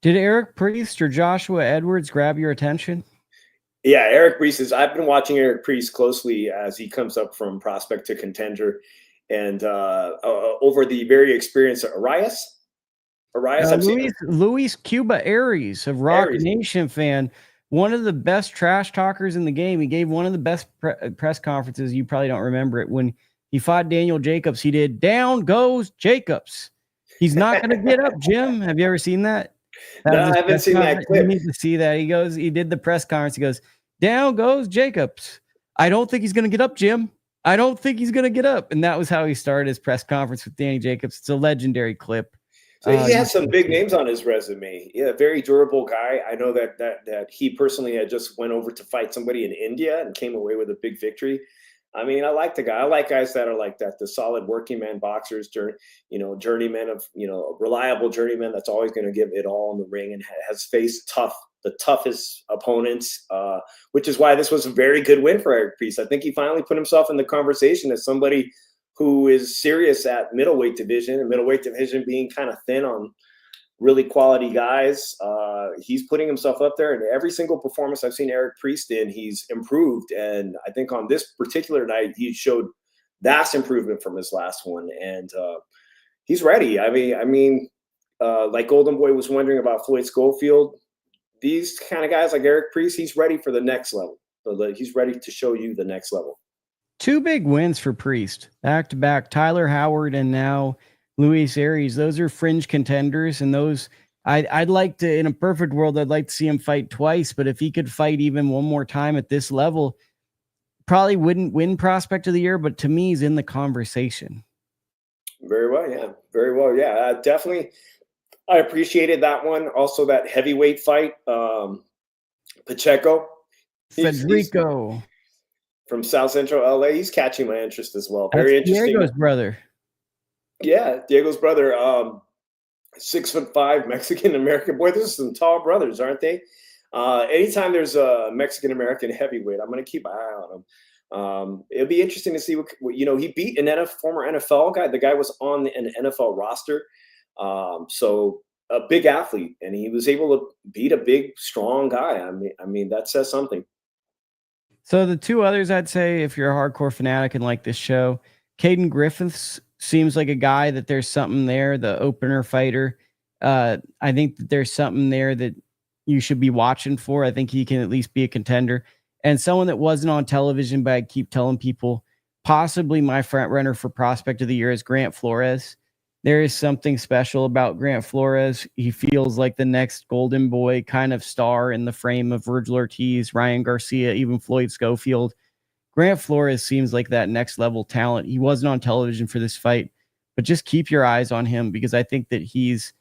Did Eric Priest or Joshua Edwards grab your attention? Yeah, Eric Priest I've been watching Eric Priest closely as he comes up from prospect to contender. And over the very experienced Arias, Luis Cuba Aries of Rock Aries. Nation fan, one of the best trash talkers in the game. He gave one of the best press conferences. You probably don't remember it. When he fought Daniel Jacobs, he did "Down goes Jacobs." He's not going to get up, Jim. Have you ever seen that? No, I haven't seen that clip. You need to see that. He did the press conference. He goes, "Down goes Jacobs. I don't think he's going to get up, Jim. I don't think he's going to get up." And that was how he started his press conference with Danny Jacobs. It's a legendary clip. So he has some big names on his resume. Yeah, very durable guy. I know that he personally had just went over to fight somebody in India and came away with a big victory. I mean, I like the guy. I like guys that are like that, the solid working man boxers, journeyman of, reliable journeyman that's always going to give it all in the ring and has faced the toughest opponents, which is why this was a very good win for Eric Priest. I think he finally put himself in the conversation as somebody who is serious at middleweight division, and middleweight division being kind of thin on really quality guys. He's putting himself up there, and every single performance I've seen Eric Priest in, he's improved. And I think on this particular night, he showed vast improvement from his last one, and he's ready. I mean, like Golden Boy was wondering about Floyd Schofield, these kind of guys like Eric Priest, he's ready for the next level. He's ready to show you the next level. 2 big wins for Priest, back to back. Tyler Howard and now Luis Aries. Those are fringe contenders, and those I'd like to, in a perfect world, I'd like to see him fight twice. But if he could fight even one more time at this level, probably wouldn't win prospect of the year. But to me, he's in the conversation. Very well, yeah, very well, yeah. Definitely, I appreciated that one. Also, that heavyweight fight, Pacheco, Federico. From South Central LA, he's catching my interest as well. Very interesting. Diego's brother. Yeah, Diego's brother. 6'5" Mexican American. Boy, those are some tall brothers, aren't they? Anytime there's a Mexican American heavyweight, I'm going to keep my eye on him. It'll be interesting to see what he beat an former NFL guy. The guy was on an NFL roster, so a big athlete, and he was able to beat a big, strong guy. I mean that says something. So the 2 others, I'd say, if you're a hardcore fanatic and like this show, Caden Griffiths seems like a guy that there's something there, the opener fighter. I think that there's something there that you should be watching for. I think he can at least be a contender. And someone that wasn't on television, but I keep telling people, possibly my front runner for prospect of the year is Grant Flores. There is something special about Grant Flores. He feels like the next golden boy kind of star in the frame of Virgil Ortiz, Ryan Garcia, even Floyd Schofield. Grant Flores seems like that next level talent. He wasn't on television for this fight, but just keep your eyes on him because I think that he's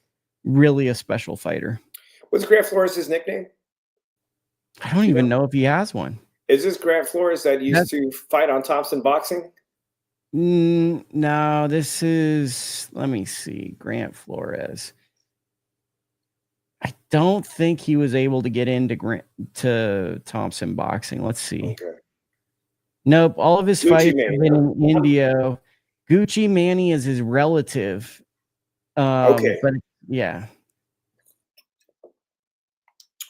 really a special fighter. What's Grant Flores' nickname? I don't even know if he has one. Is this Grant Flores that used to fight on Thompson Boxing? No, this is, let me see, Grant Flores. I don't think he was able to get into Thompson Boxing. Let's see. Okay. Nope, all of his fights have been in India. Gucci Manny is his relative. Okay. But yeah.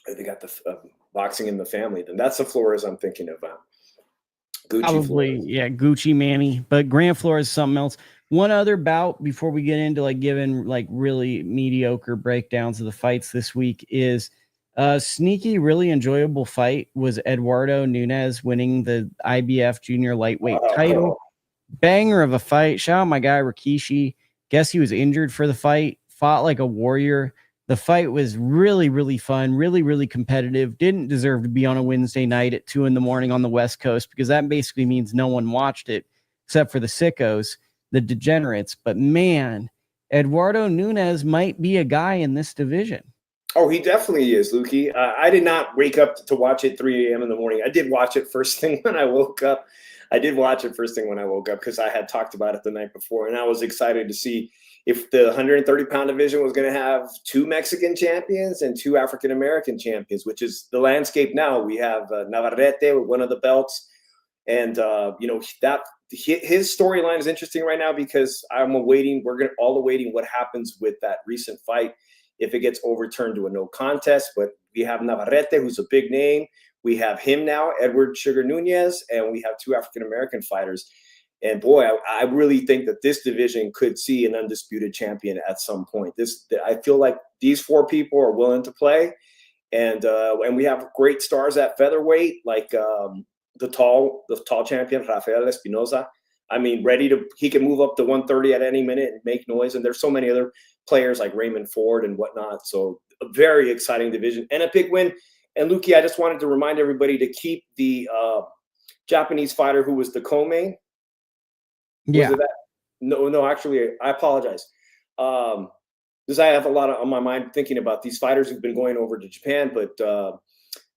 They got the boxing in the family. Then that's the Flores I'm thinking about. Probably, yeah, Gucci Manny, but Grand Floor is something else. One other bout before we get into like giving like really mediocre breakdowns of the fights this week is a sneaky, really enjoyable fight was Eduardo Nunez winning the IBF junior lightweight title. Banger of a fight. Shout out my guy Rikishi. Guess he was injured for the fight, fought like a warrior. The fight was really, really fun, really, really competitive. Didn't deserve to be on a Wednesday night at 2 a.m. on the West Coast because that basically means no one watched it except for the sickos, the degenerates. But man, Eduardo Nunez might be a guy in this division. Oh, he definitely is, Lukey. I did not wake up to watch it 3 a.m. in the morning. I did watch it first thing when I woke up. Because I had talked about it the night before, and I was excited to see if the 130-pound division was going to have 2 Mexican champions and 2 African-American champions, which is the landscape now. We have Navarrete with one of the belts, and that his storyline is interesting right now because we're all awaiting what happens with that recent fight if it gets overturned to a no contest. But we have Navarrete, who's a big name. We have him now, Edward Sugar Nunez, and we have 2 African-American fighters. And boy, I really think that this division could see an undisputed champion at some point. I feel like these 4 people are willing to play, and we have great stars at featherweight, like the tall champion Rafael Espinoza. I mean, he can move up to 130 at any minute and make noise. And there's so many other players like Raymond Ford and whatnot. So a very exciting division and a big win. And Lukey, I just wanted to remind everybody to keep the Japanese fighter who was the co-main. Yeah. No, actually, I apologize. Because I have a lot on my mind thinking about these fighters who've been going over to Japan. But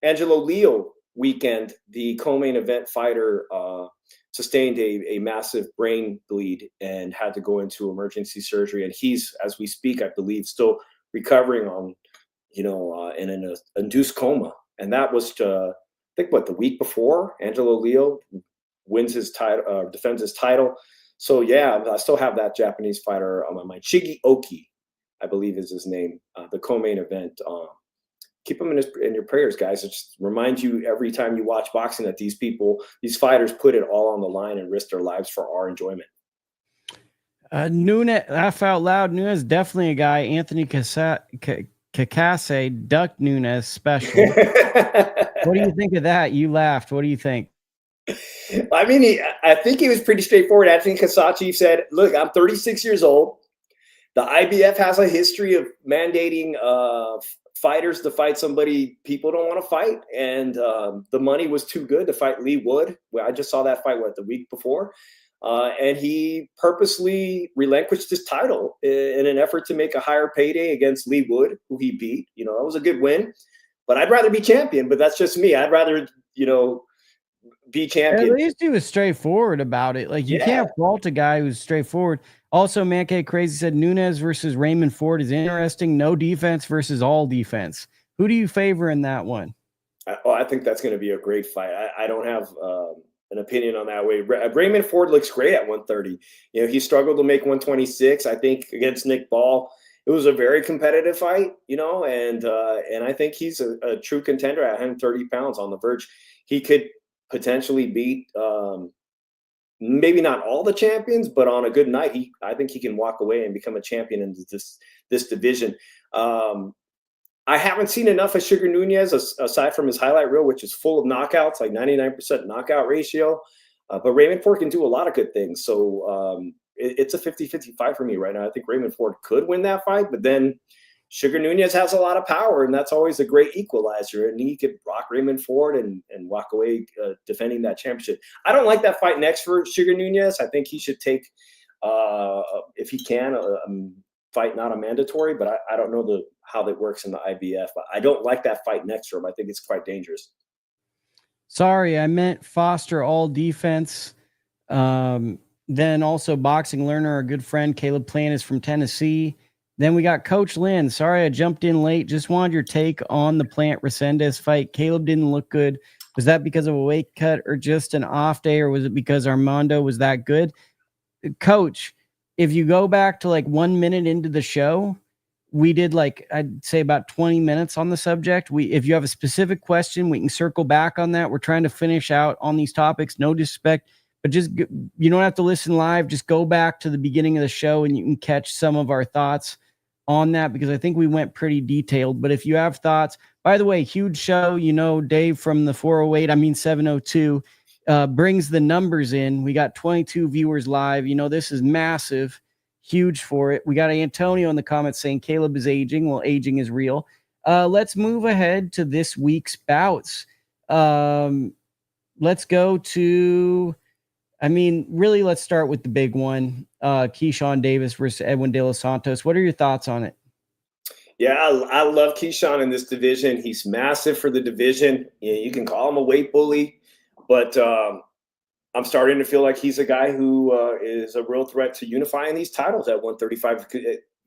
Angelo Leo weekend, the co-main event fighter sustained a massive brain bleed and had to go into emergency surgery. And he's, as we speak, I believe, still recovering on in an induced coma. And that was, I think, the week before Angelo Leo wins his title, defends his title. So, yeah, I still have that Japanese fighter on my mind. Shigi Oki, I believe is his name, the co-main event. Keep him in your prayers, guys. It just reminds you every time you watch boxing that these fighters put it all on the line and risk their lives for our enjoyment. Nunez, laugh out loud. Nunez definitely a guy. Anthony Kakase ducked Nunez special. What do you think of that? You laughed. What do you think? I mean, I think he was pretty straightforward. Anthony Kasachi said, look, I'm 36 years old. The IBF has a history of mandating fighters to fight somebody people don't want to fight. And the money was too good to fight Lee Wood. Well, I just saw that fight, the week before. And he purposely relinquished his title in an effort to make a higher payday against Lee Wood, who he beat. It was a good win. But I'd rather be champion. But that's just me. I'd rather, be champion. At least he was straightforward about it. Like, you can't fault a guy who's straightforward. Also, Manke Crazy said Nunez versus Raymond Ford is interesting. No defense versus all defense. Who do you favor in that one? I think that's going to be a great fight. I don't have an opinion on that way. Raymond Ford looks great at 130. He struggled to make 126. I think against Nick Ball, it was a very competitive fight. And I think he's a true contender at 130 pounds on the verge. He could potentially beat maybe not all the champions, but on a good night, I think he can walk away and become a champion in this division. I haven't seen enough of Sugar Nunez aside from his highlight reel, which is full of knockouts, like 99% knockout ratio. But Raymond Ford can do a lot of good things. So it's a 50-50 fight for me right now. I think Raymond Ford could win that fight, but then Sugar Nunez has a lot of power, and that's always a great equalizer. And he could rock Raymond Ford and walk away defending that championship. I don't like that fight next for Sugar Nunez. I think he should take, if he can, fight not a mandatory, but I don't know how that works in the IBF. But I don't like that fight next for him. I think it's quite dangerous. Sorry, I meant Foster all defense. Then also Boxing Learner, our good friend Caleb Plant is from Tennessee. Then we got Coach Lynn. Sorry, I jumped in late. Just wanted your take on the Plant Resendiz fight. Caleb didn't look good. Was that because of a weight cut or just an off day, or was it because Armando was that good? Coach, if you go back to like 1 minute into the show, we did like, I'd say about 20 minutes on the subject. If you have a specific question, we can circle back on that. We're trying to finish out on these topics, no disrespect, but just, you don't have to listen live. Just go back to the beginning of the show and you can catch some of our thoughts on that, because I think we went pretty detailed. But if you have thoughts, by the way, huge show, Dave from the 702 brings the numbers in. We got 22 viewers live. This is massive. Huge for it. We got Antonio in the comments saying Caleb is aging. Well, aging is real. Let's move ahead to this week's bouts. Let's go to, really, let's start with the big one. Kyrone Davis versus Edwin De Los Santos. What are your thoughts on it? Yeah, I love Keyshawn in this division. He's massive for the division. You can call him a weight bully, but I'm starting to feel like he's a guy who is a real threat to unifying these titles at 135.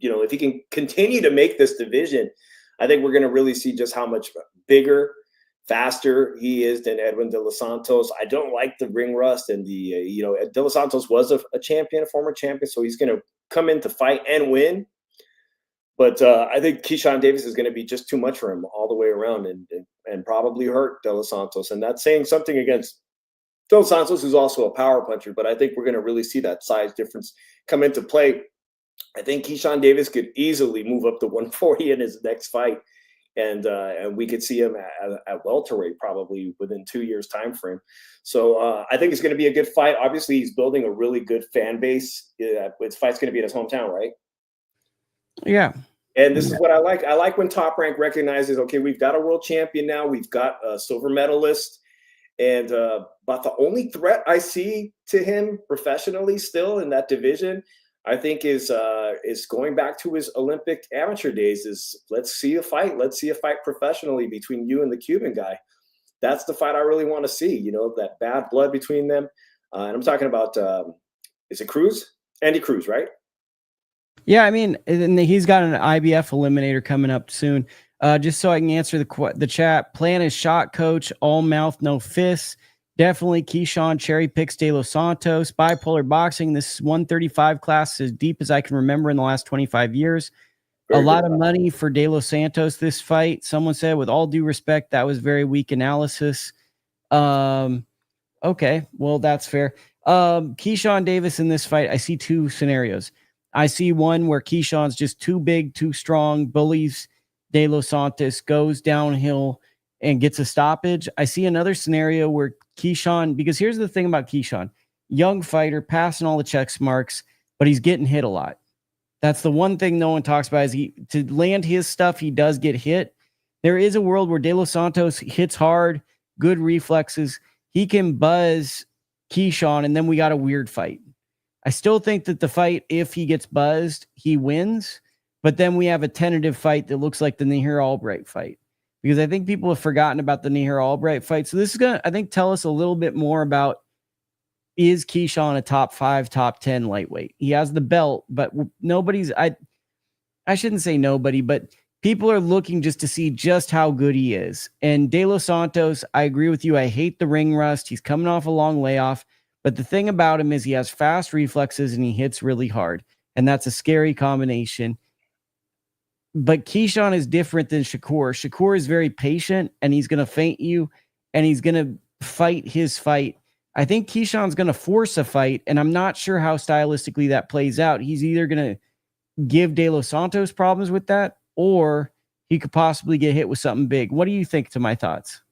If he can continue to make this division, I think we're going to really see just how much bigger, faster he is than Edwin De Los Santos. I don't like the ring rust, and De Los Santos was a champion, a former champion, so he's going to come in to fight and win. But I think Kyrone Davis is going to be just too much for him all the way around, and probably hurt De Los Santos. And that's saying something against De Los Santos, who's also a power puncher, but I think we're going to really see that size difference come into play. I think Kyrone Davis could easily move up to 140 in his next fight, and we could see him at welterweight probably within 2 years time frame. So I think it's going to be a good fight. Obviously, he's building a really good fan base. His fight's going to be in his hometown, right? Yeah. And this is what I like. I like when Top Rank recognizes, okay, we've got a world champion now. We've got a silver medalist. And but the only threat I see to him professionally still in that division, I think, is going back to his Olympic amateur days. Is let's see a fight. Let's see a fight professionally between you and the Cuban guy. That's the fight I really want to see. That bad blood between them. And I'm talking about, is it Cruz? Andy Cruz, right? Yeah, and he's got an IBF eliminator coming up soon. Just so I can answer the chat, Plan is shot coach, all mouth, no fists. Definitely Keyshawn cherry picks De Los Santos. Bipolar boxing, this 135 class is as deep as I can remember in the last 25 years. A lot of money for De Los Santos this fight. Someone said, with all due respect, that was very weak analysis. Okay, well, that's fair. Kyrone Davis in this fight, I see two scenarios. I see one where Keyshawn's just too big, too strong, bullies De Los Santos, goes downhill and gets a stoppage. I see another scenario where Keyshawn, because here's the thing about Keyshawn, young fighter, passing all the check marks, but he's getting hit a lot. That's the one thing no one talks about, is to land his stuff, he does get hit. There is a world where De Los Santos hits hard, good reflexes. He can buzz Keyshawn, and then we got a weird fight. I still think that the fight, if he gets buzzed, he wins. But then we have a tentative fight that looks like the Nihir Albright fight, because I think people have forgotten about the Nihir Albright fight. So this is going to, I think, tell us a little bit more about, is Keyshawn a top 5, top 10 lightweight? He has the belt, but nobody's, I shouldn't say nobody, but people are looking just to see just how good he is. And De Los Santos, I agree with you. I hate the ring rust. He's coming off a long layoff. But the thing about him is he has fast reflexes and he hits really hard. And that's a scary combination. But Keyshawn is different than Shakur. Shakur is very patient, and he's going to feint you, and he's going to fight his fight. I think Keyshawn's going to force a fight, and I'm not sure how stylistically that plays out. He's either going to give De Los Santos problems with that, or he could possibly get hit with something big. What do you think to my thoughts?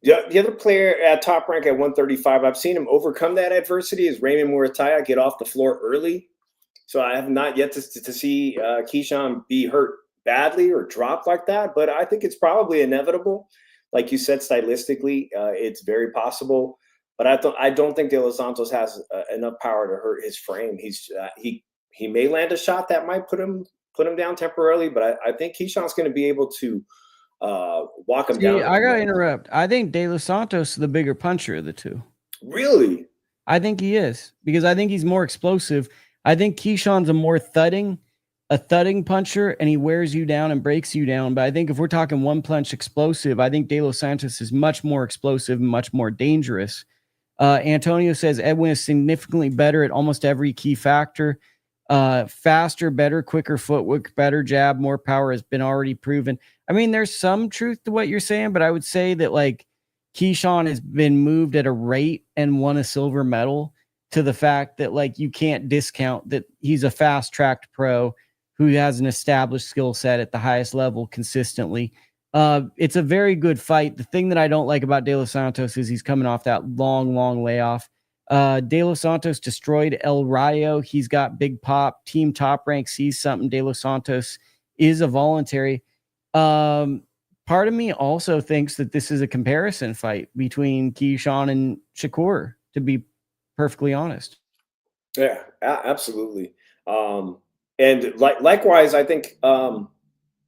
Yeah, the other player at Top Rank at 135, I've seen him overcome that adversity, is Raymond Murodjon, get off the floor early. So I have not yet to see Keyshawn be hurt badly or drop like that, but I think it's probably inevitable. Like you said, stylistically, it's very possible. But I don't think De Los Santos has enough power to hurt his frame. He may land a shot that might put him down temporarily, but I think Keyshawn's going to be able to walk him down. I got to interrupt. I think De Los Santos is the bigger puncher of the two. Really? I think he is, because I think he's more explosive. I think Keyshawn's a more thudding puncher, and he wears you down and breaks you down. But I think if we're talking one punch explosive, I think De Los Santos is much more explosive and much more dangerous. Antonio says Edwin is significantly better at almost every key factor. Faster, better, quicker footwork, better jab, more power has been already proven. I mean, there's some truth to what you're saying, but I would say that like Keyshawn has been moved at a rate and won a silver medal to the fact that like you can't discount that he's a fast-tracked pro who has an established skill set at the highest level consistently. It's a very good fight. The thing that I don't like about De Los Santos is he's coming off that long layoff. De Los Santos destroyed El Rayo. He's got big pop. Team Top Rank sees something. De Los Santos is a voluntary. Part of me also thinks that this is a comparison fight between Keyshawn and Shakur, to be perfectly honest. Yeah, absolutely. And likewise, I think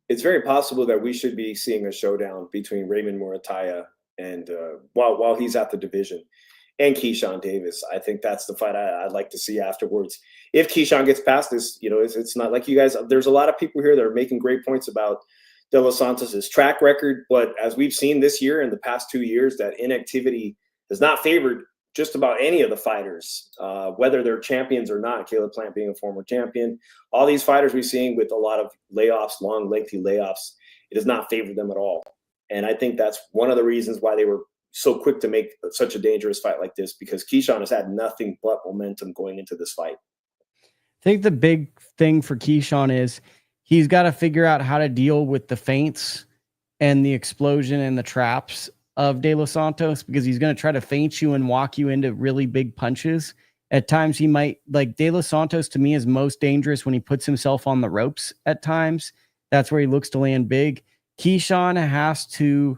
it's very possible that we should be seeing a showdown between Raymond Murodjon and while he's at the division, and Keyshawn Davis. I think that's the fight I'd like to see afterwards. If Keyshawn gets past this, you know, it's not like you guys. There's a lot of people here that are making great points about De Los Santos's track record, but as we've seen this year and the past 2 years, that inactivity has not favored just about any of the fighters, whether they're champions or not. Caleb Plant being a former champion, all these fighters we've seen with a lot of layoffs, long, lengthy layoffs, it does not favor them at all. And I think that's one of the reasons why they were so quick to make such a dangerous fight like this, because Keyshawn has had nothing but momentum going into this fight. I think the big thing for Keyshawn is he's got to figure out how to deal with the feints and the explosion and the traps of De Los Santos, because he's going to try to feint you and walk you into really big punches. At times he might, like De Los Santos to me is most dangerous when he puts himself on the ropes at times. That's where he looks to land big. Keyshawn has to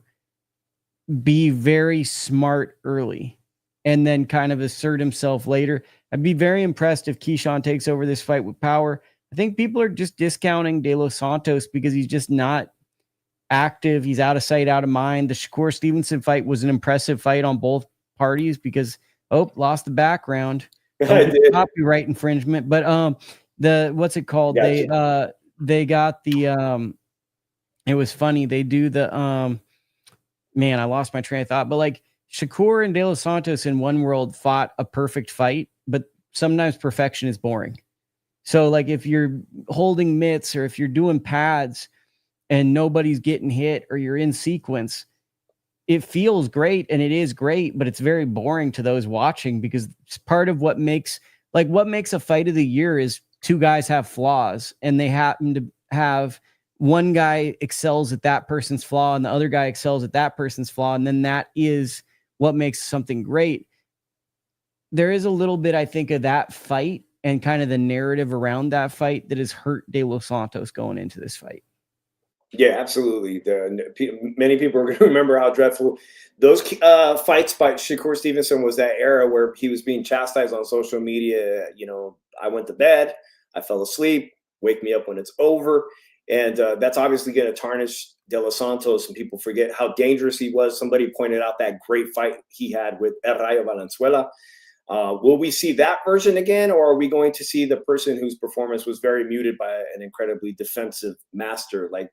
be very smart early and then kind of assert himself later. I'd be very impressed if Keyshawn takes over this fight with power. I think people are just discounting De Los Santos because he's just not active. He's out of sight, out of mind. The Shakur Stevenson fight was an impressive fight on both parties because, lost the background. Copyright infringement. But the what's it called? Gotcha. They got the it was funny. They do the man, I lost my train of thought. But like Shakur and De Los Santos in one world fought a perfect fight, but sometimes perfection is boring. So like if you're holding mitts or if you're doing pads and nobody's getting hit or you're in sequence, it feels great and it is great, but it's very boring to those watching, because it's part of what makes a fight of the year is two guys have flaws and they happen to have one guy excels at that person's flaw and the other guy excels at that person's flaw. And then that is what makes something great. There is a little bit, I think, of that fight and kind of the narrative around that fight that has hurt De Los Santos going into this fight. Yeah, absolutely. Many people are going to remember how dreadful those fights by Shakur Stevenson was. That era where he was being chastised on social media. You know, I went to bed, I fell asleep, wake me up when it's over. And that's obviously going to tarnish De Los Santos, and people forget how dangerous he was. Somebody pointed out that great fight he had with Omar Valenzuela. Will we see that version again, or are we going to see the person whose performance was very muted by an incredibly defensive master like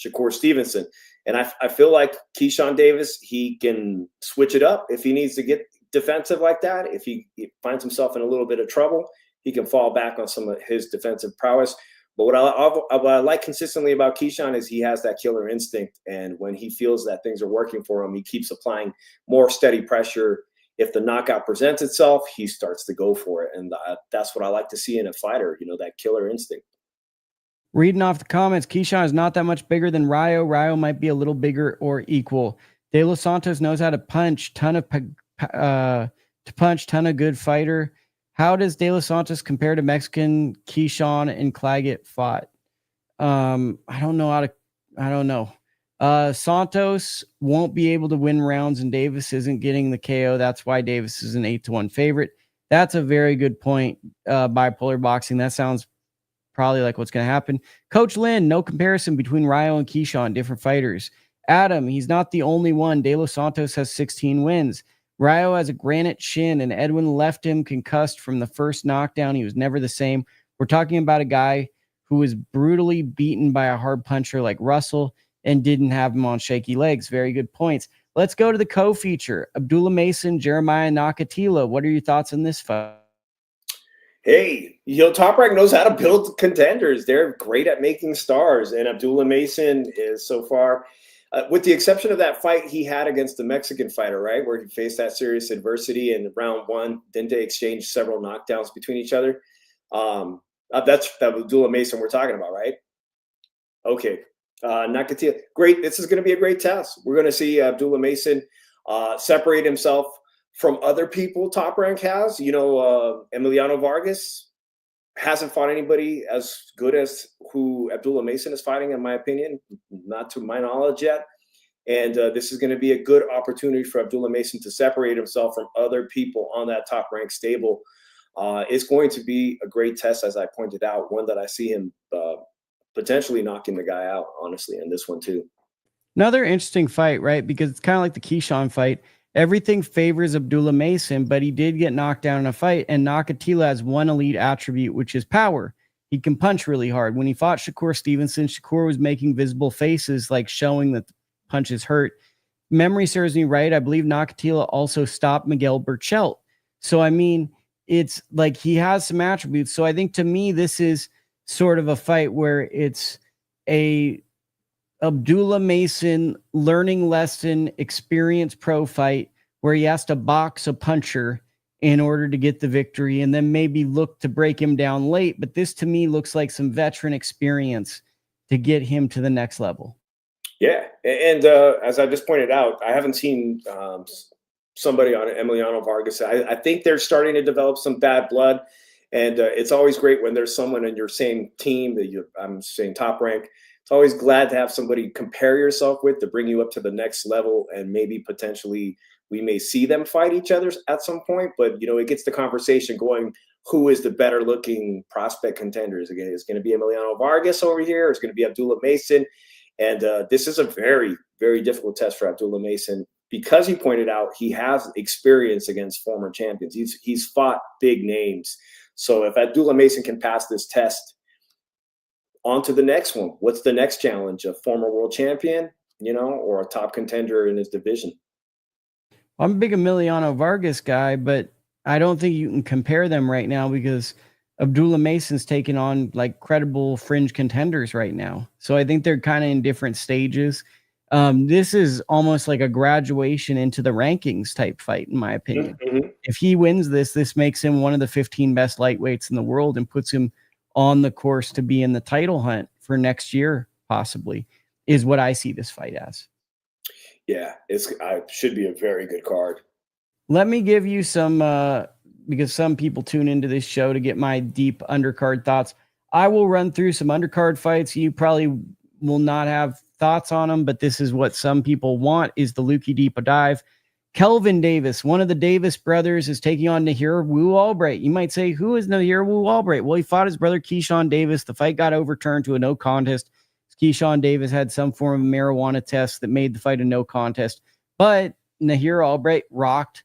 Shakur Stevenson? And I feel like Keyshawn Davis, he can switch it up if he needs to get defensive like that. If he finds himself in a little bit of trouble, he can fall back on some of his defensive prowess. But what I like consistently about Keyshawn is he has that killer instinct. And when he feels that things are working for him, he keeps applying more steady pressure. If the knockout presents itself, he starts to go for it. And that's what I like to see in a fighter, you know, that killer instinct. Reading off the comments, Keyshawn is not that much bigger than Rayo. Rayo might be a little bigger or equal. De Los Santos knows how to punch, ton of good fighter. How does De Los Santos compare to Mexican Keyshawn and Claggett fought? I don't know. Santos won't be able to win rounds and Davis isn't getting the KO. That's why Davis is an 8-1 favorite. That's a very good point. Bipolar boxing. That sounds probably like what's going to happen. Coach Lynn, no comparison between Rayo and Keyshawn, different fighters. Adam, he's not the only one. De Los Santos has 16 wins. Rayo has a granite chin, and Edwin left him concussed from the first knockdown. He was never the same. We're talking about a guy who was brutally beaten by a hard puncher like Russell and didn't have him on shaky legs. Very good points. Let's go to the co-feature. Abdullah Mason, Jeremiah Nakatila. What are your thoughts on this fight? Hey, Top Rank knows how to build contenders. They're great at making stars, and Abdullah Mason is so far, with the exception of that fight he had against the Mexican fighter, right, where he faced that serious adversity in round one. Didn't they exchange several knockdowns between each other? That's that Abdullah Mason we're talking about, right? Okay. Nakatila, great. This is going to be a great test. We're going to see Abdullah Mason separate himself from other people Top Rank has. Emiliano Vargas hasn't fought anybody as good as who Abdullah Mason is fighting, in my opinion, not to my knowledge yet. And this is going to be a good opportunity for Abdullah Mason to separate himself from other people on that Top Rank stable. It's going to be a great test, as I pointed out, one that I see him potentially knocking the guy out, honestly, in this one too. Another interesting fight, right? Because it's kind of like the Keyshawn fight. Everything favors Abdullah Mason, but he did get knocked down in a fight. And Nakatila has one elite attribute, which is power. He can punch really hard. When he fought Shakur Stevenson, Shakur was making visible faces, like showing that the punches hurt. Memory serves me right. I believe Nakatila also stopped Miguel Burchelt. So, I mean, it's like he has some attributes. So I think to me, this is sort of a fight where it's a Abdullah Mason learning lesson, experience pro fight where he has to box a puncher in order to get the victory and then maybe look to break him down late. But this to me looks like some veteran experience to get him to the next level. Yeah. And as I just pointed out, I haven't seen somebody on Emiliano Vargas. I think they're starting to develop some bad blood. And it's always great when there's someone in your same team that I'm saying Top Rank. It's always glad to have somebody compare yourself with to bring you up to the next level, and maybe potentially we may see them fight each other at some point. But it gets the conversation going. Who is the better looking prospect contenders? Again, it's going to be Emiliano Vargas over here. It's going to be Abdullah Mason, and this is a very, very difficult test for Abdullah Mason because he pointed out he has experience against former champions. He's fought big names. So if Abdullah Mason can pass this test, on to the next one. What's the next challenge? A former world champion, or a top contender in his division? I'm a big Emiliano Vargas guy, but I don't think you can compare them right now because Abdullah Mason's taking on like credible fringe contenders right now. So I think they're kind of in different stages. This is almost like a graduation into the rankings type fight, in my opinion. Mm-hmm. If he wins this makes him one of the 15 best lightweights in the world and puts him on the course to be in the title hunt for next year, possibly, is what I see this fight as. Yeah, it should be a very good card. Let me give you some, because some people tune into this show to get my deep undercard thoughts. I will run through some undercard fights. You probably will not have thoughts on them, but this is what some people want, is the Lukey Deep Dive. Kelvin Davis, one of the Davis brothers, is taking on Nahir Wu Albright. You might say, who is Nahir Wu Albright? Well, he fought his brother Keyshawn Davis. The fight got overturned to a no contest. Keyshawn Davis had some form of marijuana test that made the fight a no contest. But Nahir Albright rocked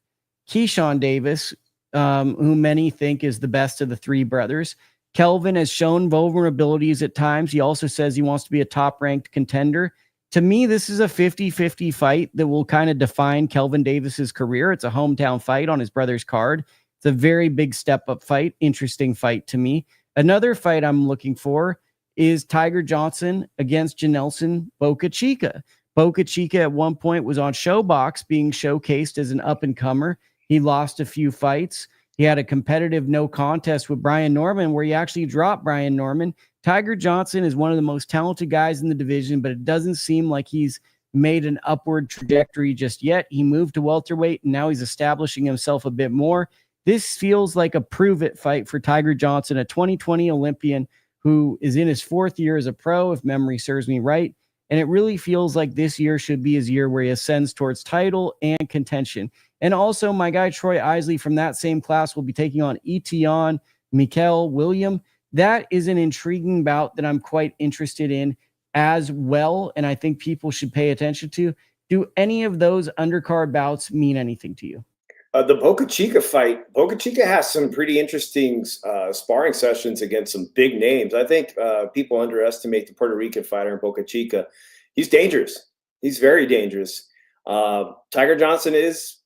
Keyshawn Davis, who many think is the best of the three brothers. Kelvin has shown vulnerabilities at times. He also says he wants to be a top-ranked contender. To me, this is a 50-50 fight that will kind of define Kelvin Davis's career. It's a hometown fight on his brother's card. It's a very big step-up fight. Interesting fight to me. Another fight I'm looking for is Tiger Johnson against Janelson Boca Chica. Boca Chica at one point was on ShoBox being showcased as an up-and-comer. He lost a few fights. He had a competitive no contest with Brian Norman where he actually dropped Brian Norman. Tiger Johnson is one of the most talented guys in the division, but it doesn't seem like he's made an upward trajectory just yet. He moved to welterweight, and now he's establishing himself a bit more. This feels like a prove-it fight for Tiger Johnson, a 2020 Olympian who is in his fourth year as a pro, if memory serves me right. And it really feels like this year should be his year where he ascends towards title and contention. And also, my guy Troy Isley from that same class will be taking on Etienne Mikel William. That is an intriguing bout that I'm quite interested in as well, and I think people should pay attention to. Do any of those undercard bouts mean anything to you? The Boca Chica fight, Boca Chica has some pretty interesting sparring sessions against some big names. I think people underestimate the Puerto Rican fighter in Boca Chica. He's dangerous. He's very dangerous. Tiger Johnson is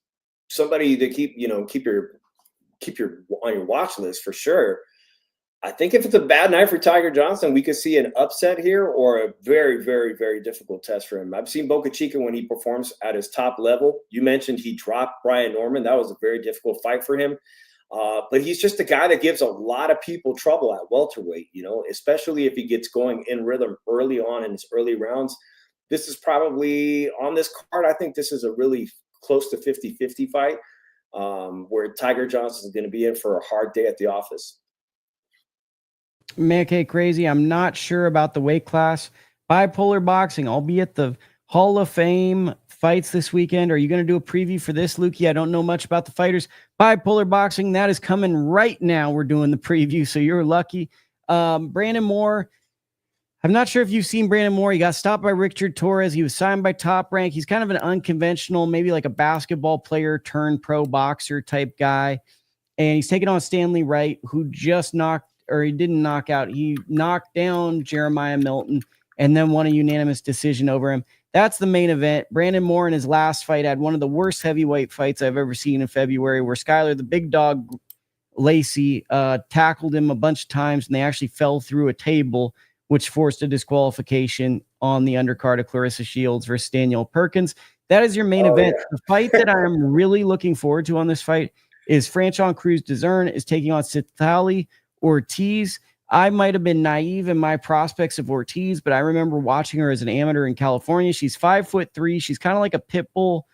somebody to keep your keep on your watch list for sure. I think if it's a bad night for Tiger Johnson, we could see an upset here or a very, very, very difficult test for him. I've seen Boca Chica when he performs at his top level. You mentioned he dropped Brian Norman. That was a very difficult fight for him. But he's just a guy that gives a lot of people trouble at welterweight, especially if he gets going in rhythm early on in his early rounds. This is probably on this card. I think this is a really close to 50-50 fight where Tiger Johnson is going to be in for a hard day at the office. Man, okay, crazy. I'm not sure about the weight class. Bipolar Boxing, I'll be at the Hall of Fame fights this weekend. Are you going to do a preview for this, Lukey? I don't know much about the fighters. Bipolar Boxing, that is coming right now. We're doing the preview, so you're lucky. Brandon Moore, I'm not sure if you've seen Brandon Moore. He got stopped by Richard Torres. He was signed by Top Rank. He's kind of an unconventional, maybe like a basketball player turned pro boxer type guy. And he's taking on Stanley Wright, who just he didn't knock out. He knocked down Jeremiah Milton and then won a unanimous decision over him. That's the main event. Brandon Moore in his last fight had one of the worst heavyweight fights I've ever seen in February, where Skylar, the big dog Lacey, tackled him a bunch of times, and they actually fell through a table, which forced a disqualification on the undercard of Clarissa Shields versus Danielle Perkins. That is your main event. Yeah. The fight that I am really looking forward to on this fight is Franchon Cruz-Dezurn is taking on Citali Ortiz. I might have been naive in my prospects of Ortiz, but I remember watching her as an amateur in California. She's 5'3". She's kind of like a Pitbull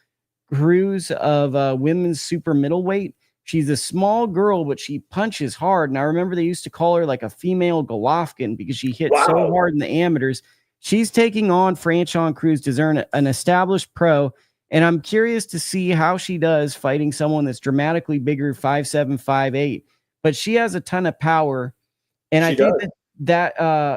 Cruz of women's super middleweight. She's a small girl, but she punches hard. And I remember they used to call her like a female Golovkin because she hit so hard in the amateurs. She's taking on Franchon Cruz-Dezurn, an established pro. And I'm curious to see how she does fighting someone that's dramatically bigger, 5'7", 5'8". But she has a ton of power. And I think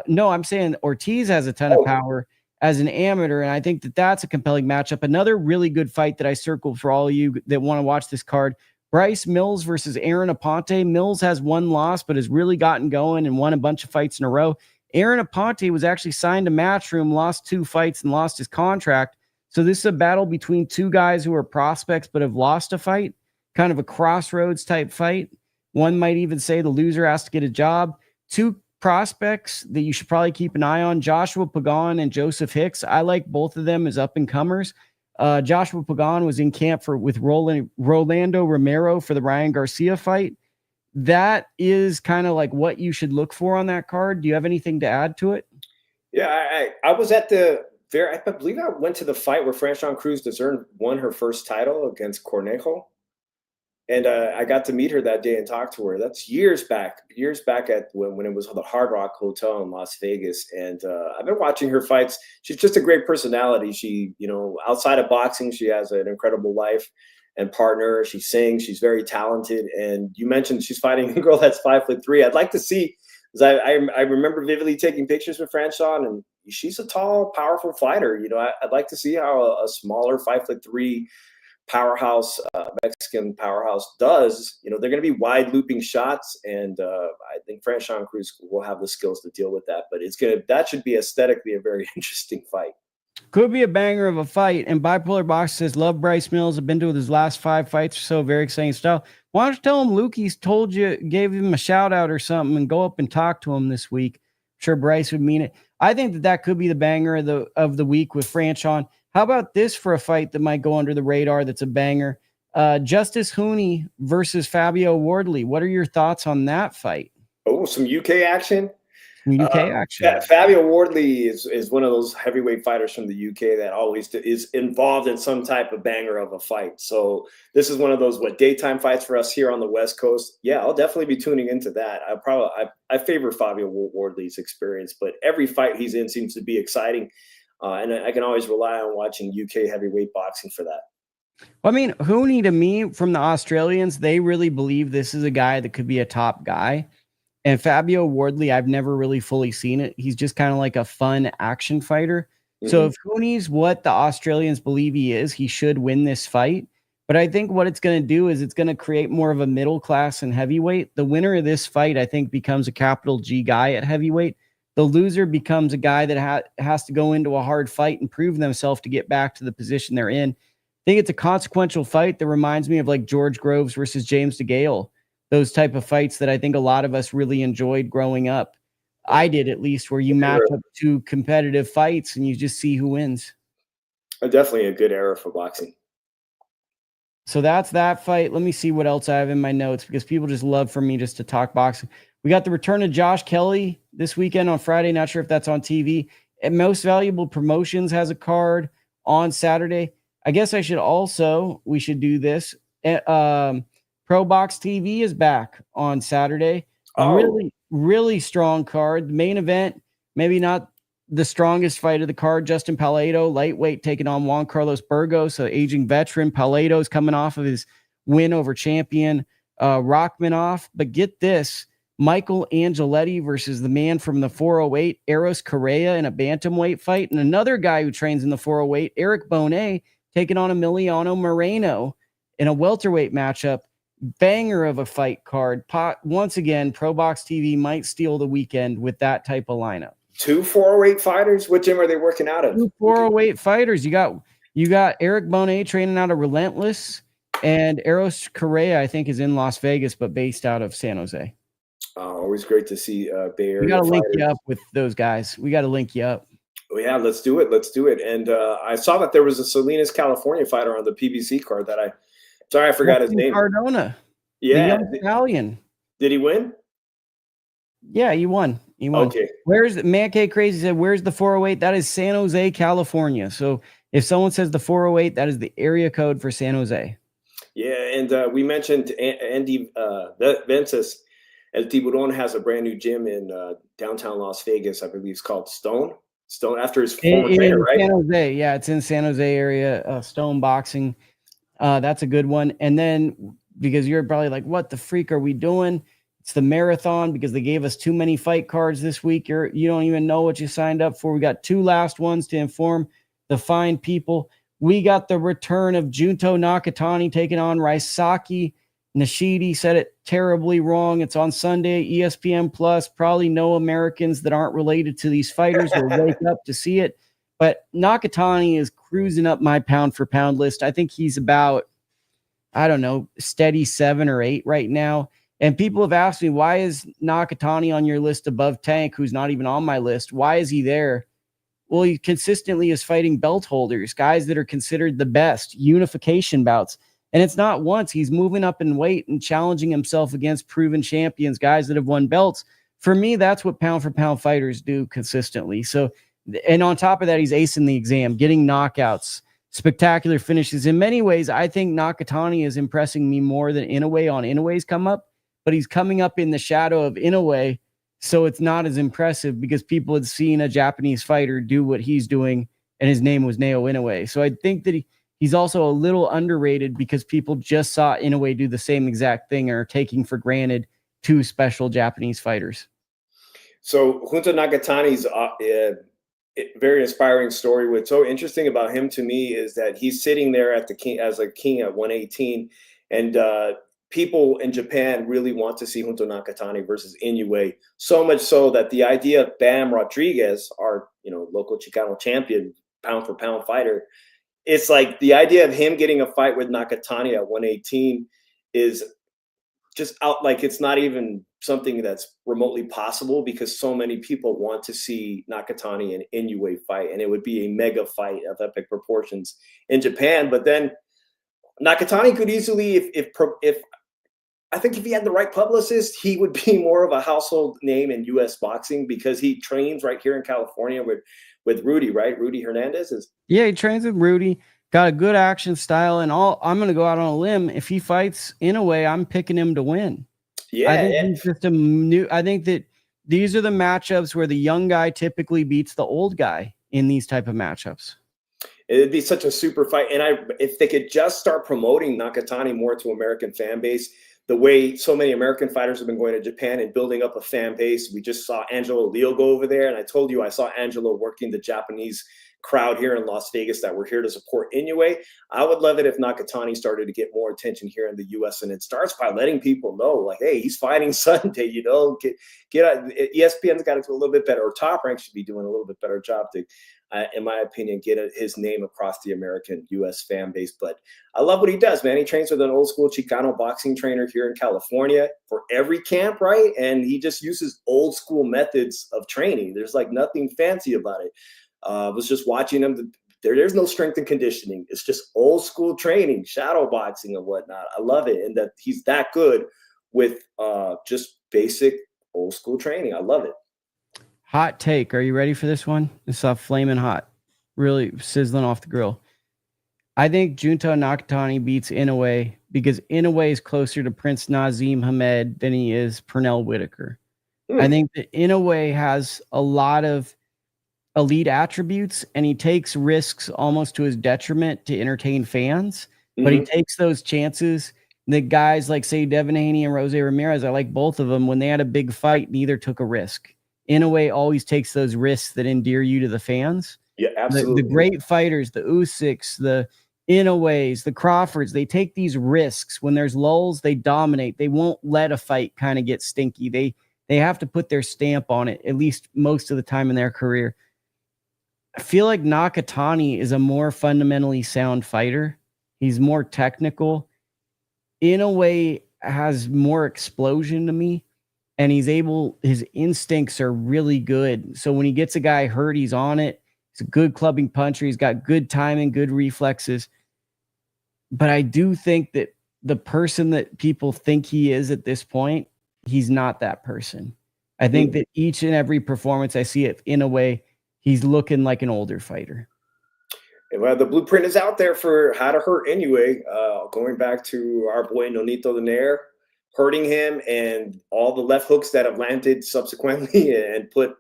no, I'm saying Ortiz has a ton of power as an amateur. And I think that that's a compelling matchup. Another really good fight that I circled for all of you that want to watch this card, Bryce Mills versus Aaron Aponte. Mills has one loss, but has really gotten going and won a bunch of fights in a row. Aaron Aponte was actually signed to Matchroom, lost 2 fights and lost his contract. So this is a battle between 2 guys who are prospects but have lost a fight, kind of a crossroads type fight. One might even say the loser has to get a job. 2 prospects that you should probably keep an eye on, Joshua Pagan and Joseph Hicks. I like both of them as up-and-comers. Joshua Pagan was in camp with Rolando Romero for the Ryan Garcia fight. That is kind of like what you should look for on that card. Do you have anything to add to it? Yeah, I was at I believe I went to the fight where Franchon Cruz-Dezurn won her first title against Cornejo. And I got to meet her that day and talk to her. That's years back at when it was the Hard Rock Hotel in Las Vegas. And I've been watching her fights. She's just a great personality. She, outside of boxing, she has an incredible life and partner. She sings. She's very talented. And you mentioned she's fighting a girl that's 5'3". I'd like to see, because I remember vividly taking pictures with Franchon, and she's a tall, powerful fighter. I'd like to see how a smaller 5'3" powerhouse, Mexican powerhouse does. They're going to be wide looping shots, and I think Franchon Cruz will have the skills to deal with that. But that should be aesthetically a very interesting fight. Could be a banger of a fight. And Bipolar Box says, love Bryce Mills. I've been to his last 5 fights or so. Very exciting style. Why don't you tell him Lukey's gave him a shout out or something, and go up and talk to him this week. I'm sure Bryce would mean it. I think that could be the banger of the week with Franchon. How about this for a fight that might go under the radar that's a banger? Justice Hooney versus Fabio Wardley. What are your thoughts on that fight? Oh, some UK action? action. Fabio Wardley is one of those heavyweight fighters from the UK that always is involved in some type of banger of a fight. So this is one of those daytime fights for us here on the West Coast. Yeah, I'll definitely be tuning into that. I favor Fabio Wardley's experience, but every fight he's in seems to be exciting. And I can always rely on watching UK heavyweight boxing for that. Well, I mean, Hooney, to me, from the Australians, they really believe this is a guy that could be a top guy. And Fabio Wardley, I've never really fully seen it. He's just kind of like a fun action fighter. Mm-hmm. So if Hooney's what the Australians believe he is, he should win this fight. But I think what it's going to do is it's going to create more of a middle class and heavyweight. The winner of this fight, I think, becomes a capital G guy at heavyweight. The loser becomes a guy that has to go into a hard fight and prove themselves to get back to the position they're in. I think it's a consequential fight that reminds me of like George Groves versus James DeGale. those type of fights that I think a lot of us really enjoyed growing up. I did, at least, where you match up two competitive fights and you just see who wins. Definitely a good era for boxing. So that's that fight. Let me see what else I have in my notes, because people just love for me just to talk boxing. We got the return of Josh Kelly this weekend on Friday. Not sure if that's on TV. And Most Valuable Promotions has a card on Saturday. I guess we should do this. ProBox TV is back on Saturday. Really, really strong card. The main event, maybe not the strongest fight of the card. Justin Paleto, lightweight, taking on Juan Carlos Burgos, so aging veteran. Paleto is coming off of his win over champion Rachmanov. But get this, Michael Angeletti versus the man from the 408, Eros Correa, in a bantamweight fight. And another guy who trains in the 408, Eric Bonet, taking on Emiliano Moreno in a welterweight matchup. Banger of a fight card. Once again, ProBox TV might steal the weekend with that type of lineup. 2 408 fighters. What gym are they working out of? 2 408 fighters. You got Eric Bonet training out of Relentless, and Eros Correa, I think, is in Las Vegas but based out of San Jose. Always great to see Bay Area. We got to link you up with those guys. We got to link you up. Oh, yeah, let's do it. Let's do it. And I saw that there was a Salinas, California fighter on the PBC card that I forgot his name. Cardona. Yeah. The young Italian. Did he win? Yeah, he won. Okay. Where's Man K Crazy said, where's the 408? That is San Jose, California. So if someone says the 408, that is the area code for San Jose. Yeah, and we mentioned Andy Vences. El Tiburon has a brand new gym in downtown Las Vegas. I believe it's called Stone after his former trainer, right? San Jose. Yeah, it's in San Jose area. Stone Boxing. That's a good one. And then, because you're probably like, what the freak are we doing? It's the marathon, because they gave us too many fight cards this week. You don't even know what you signed up for. We got 2 last ones to inform the fine people. We got the return of Junto Nakatani taking on Raisaki Nishidi. Said it terribly wrong. It's on Sunday, ESPN Plus. Probably no Americans that aren't related to these fighters will wake up to see it. But Nakatani is cruising up my pound for pound list. I think he's about, I don't know, steady 7 or 8 right now. And people have asked me, why is Nakatani on your list above Tank, who's not even on my list? Why is he there? Well, he consistently is fighting belt holders, guys that are considered the best, unification bouts. And it's not once. He's moving up in weight and challenging himself against proven champions, guys that have won belts. For me, that's what pound for pound fighters do consistently. So, and on top of that, he's acing the exam, getting knockouts, spectacular finishes. In many ways, I think Nakatani is impressing me more than Inoue on Inoue's come up, but he's coming up in the shadow of Inoue, so it's not as impressive because people had seen a Japanese fighter do what he's doing, and his name was Nao Inoue. So I think that he's also a little underrated because people just saw Inoue do the same exact thing and are taking for granted 2 special Japanese fighters. So Junto Nakatani's very inspiring story. What's so interesting about him to me is that he's sitting there at the king as a king at 118, and people in Japan really want to see Junto Nakatani versus Inoue. So much so that the idea of Bam Rodriguez, our local Chicano champion, pound for pound fighter, it's like the idea of him getting a fight with Nakatani at 118 is just out, like it's not even something that's remotely possible because so many people want to see Nakatani and Inoue fight, and it would be a mega fight of epic proportions in Japan. But then Nakatani could easily, if I think if he had the right publicist, he would be more of a household name in U.S. boxing because he trains right here in California with Rudy, right? Rudy Hernandez is. Yeah, he trains with Rudy. Got a good action style, and I'm going to go out on a limb. If he fights Inoue, I'm picking him to win. Yeah, I think he's just a new. I think that these are the matchups where the young guy typically beats the old guy in these type of matchups. It'd be such a super fight, and if they could just start promoting Nakatani more to American fan base, the way so many American fighters have been going to Japan and building up a fan base. We just saw Angelo Leo go over there, and I told you I saw Angelo working the Japanese crowd here in Las Vegas that were here to support Inoue. I would love it if Nakatani started to get more attention here in the U.S. and it starts by letting people know, like, hey, he's fighting Sunday. Get ESPN's got to do a little bit better, or Top Rank should be doing a little bit better job to in my opinion, get his name across the American U.S. fan base. But I love what he does, man. He trains with an old school Chicano boxing trainer here in California for every camp, right? And he just uses old school methods of training. There's like nothing fancy about it. I was just watching him. There's no strength and conditioning. It's just old school training, shadow boxing and whatnot. I love it. And that he's that good with just basic old school training. I love it. Hot take. Are you ready for this one? It's flaming hot. Really sizzling off the grill. I think Junto Nakatani beats Inoue because Inoue is closer to Prince Nazim Hamed than he is Pernell Whitaker. I think that Inoue has a lot of elite attributes, and he takes risks almost to his detriment to entertain fans, but he takes those chances. The guys like, say, Devin Haney and Jose Ramirez, I like both of them. When they had a big fight, neither took a risk. Inoue always takes those risks that endear you to the fans. Yeah, absolutely. The great fighters, the Usyks, the Inoues, the Crawfords, they take these risks. When there's lulls, they dominate. They won't let a fight kind of get stinky. They have to put their stamp on it, at least most of the time in their career. I feel like Nakatani is a more fundamentally sound fighter. He's more technical. Inoue has more explosion to me, and his instincts are really good. So when he gets a guy hurt, he's on it. He's a good clubbing puncher. He's got good timing, good reflexes. But I do think that the person that people think he is at this point, he's not that person. I think that each and every performance I see it in a way, he's looking like an older fighter. Well, the blueprint is out there for how to hurt Inoue. Going back to our boy Nonito Donaire, hurting him and all the left hooks that have landed subsequently and put